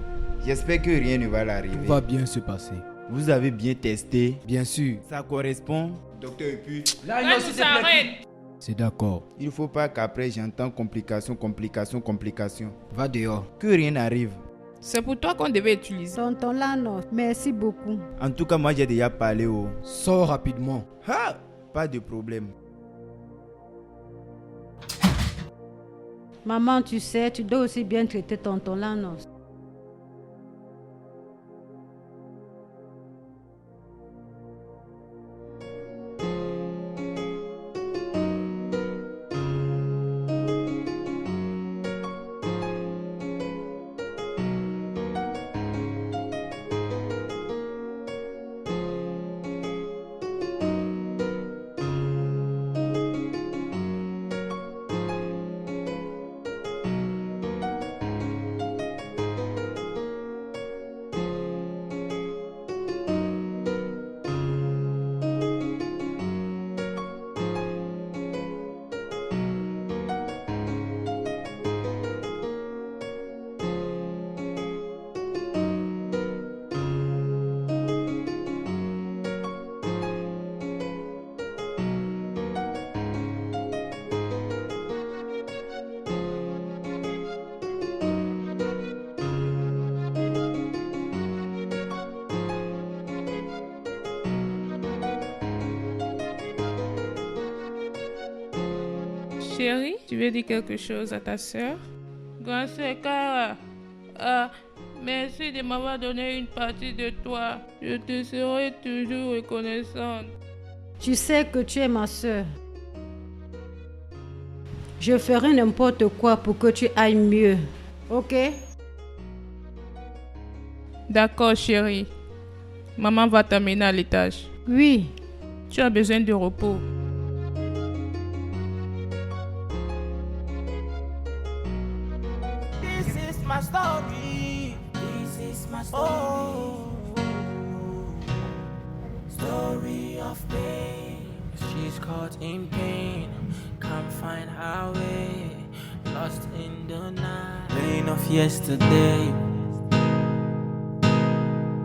j'espère que rien ne va l'arriver. Tout va bien se passer. Vous avez bien testé? Bien sûr. Ça correspond? Docteur, et puis... Là, Là, tout s'arrête. C'est d'accord. Il ne faut pas qu'après j'entends complications. Va dehors. Que rien n'arrive. C'est pour toi qu'on devait utiliser. Tonton Lanos, merci beaucoup. En tout cas, moi j'ai déjà parlé au... Sors rapidement. Ah, pas de problème. Maman, tu sais, tu dois aussi bien traiter tonton Lanos. Chérie, tu veux dire quelque chose à ta soeur? Grand sœur Cara, merci de m'avoir donné une partie de toi. Je te serai toujours reconnaissante. Tu sais que tu es ma soeur. Je ferai n'importe quoi pour que tu ailles mieux. Ok? D'accord, chérie. Maman va t'amener à l'étage. Oui. Tu as besoin de repos. This is my story. This is my story. Oh, story of pain. She's caught in pain, can't find her way, lost in the night. Pain of yesterday,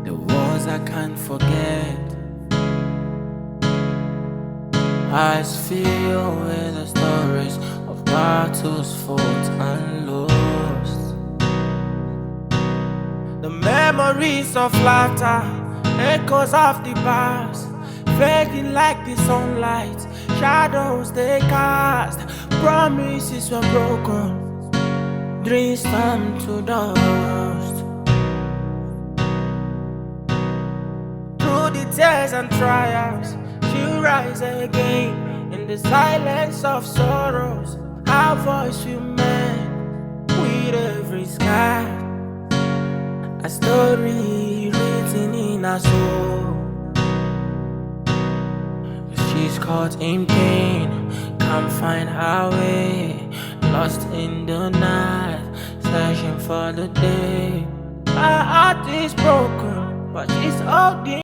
the wars I can't forget. Eyes filled with the stories of battles fought and lost. The memories of laughter, echoes of the past, fading like the sunlight, shadows they cast. Promises were broken, dreams turned to dust. Through the tears and trials, she'll rise again. In the silence of sorrows, our voice will mend with every sky. A story written in our soul. She's caught in pain, can't find her way, lost in the night, searching for the day. Her heart is broken, but she's holding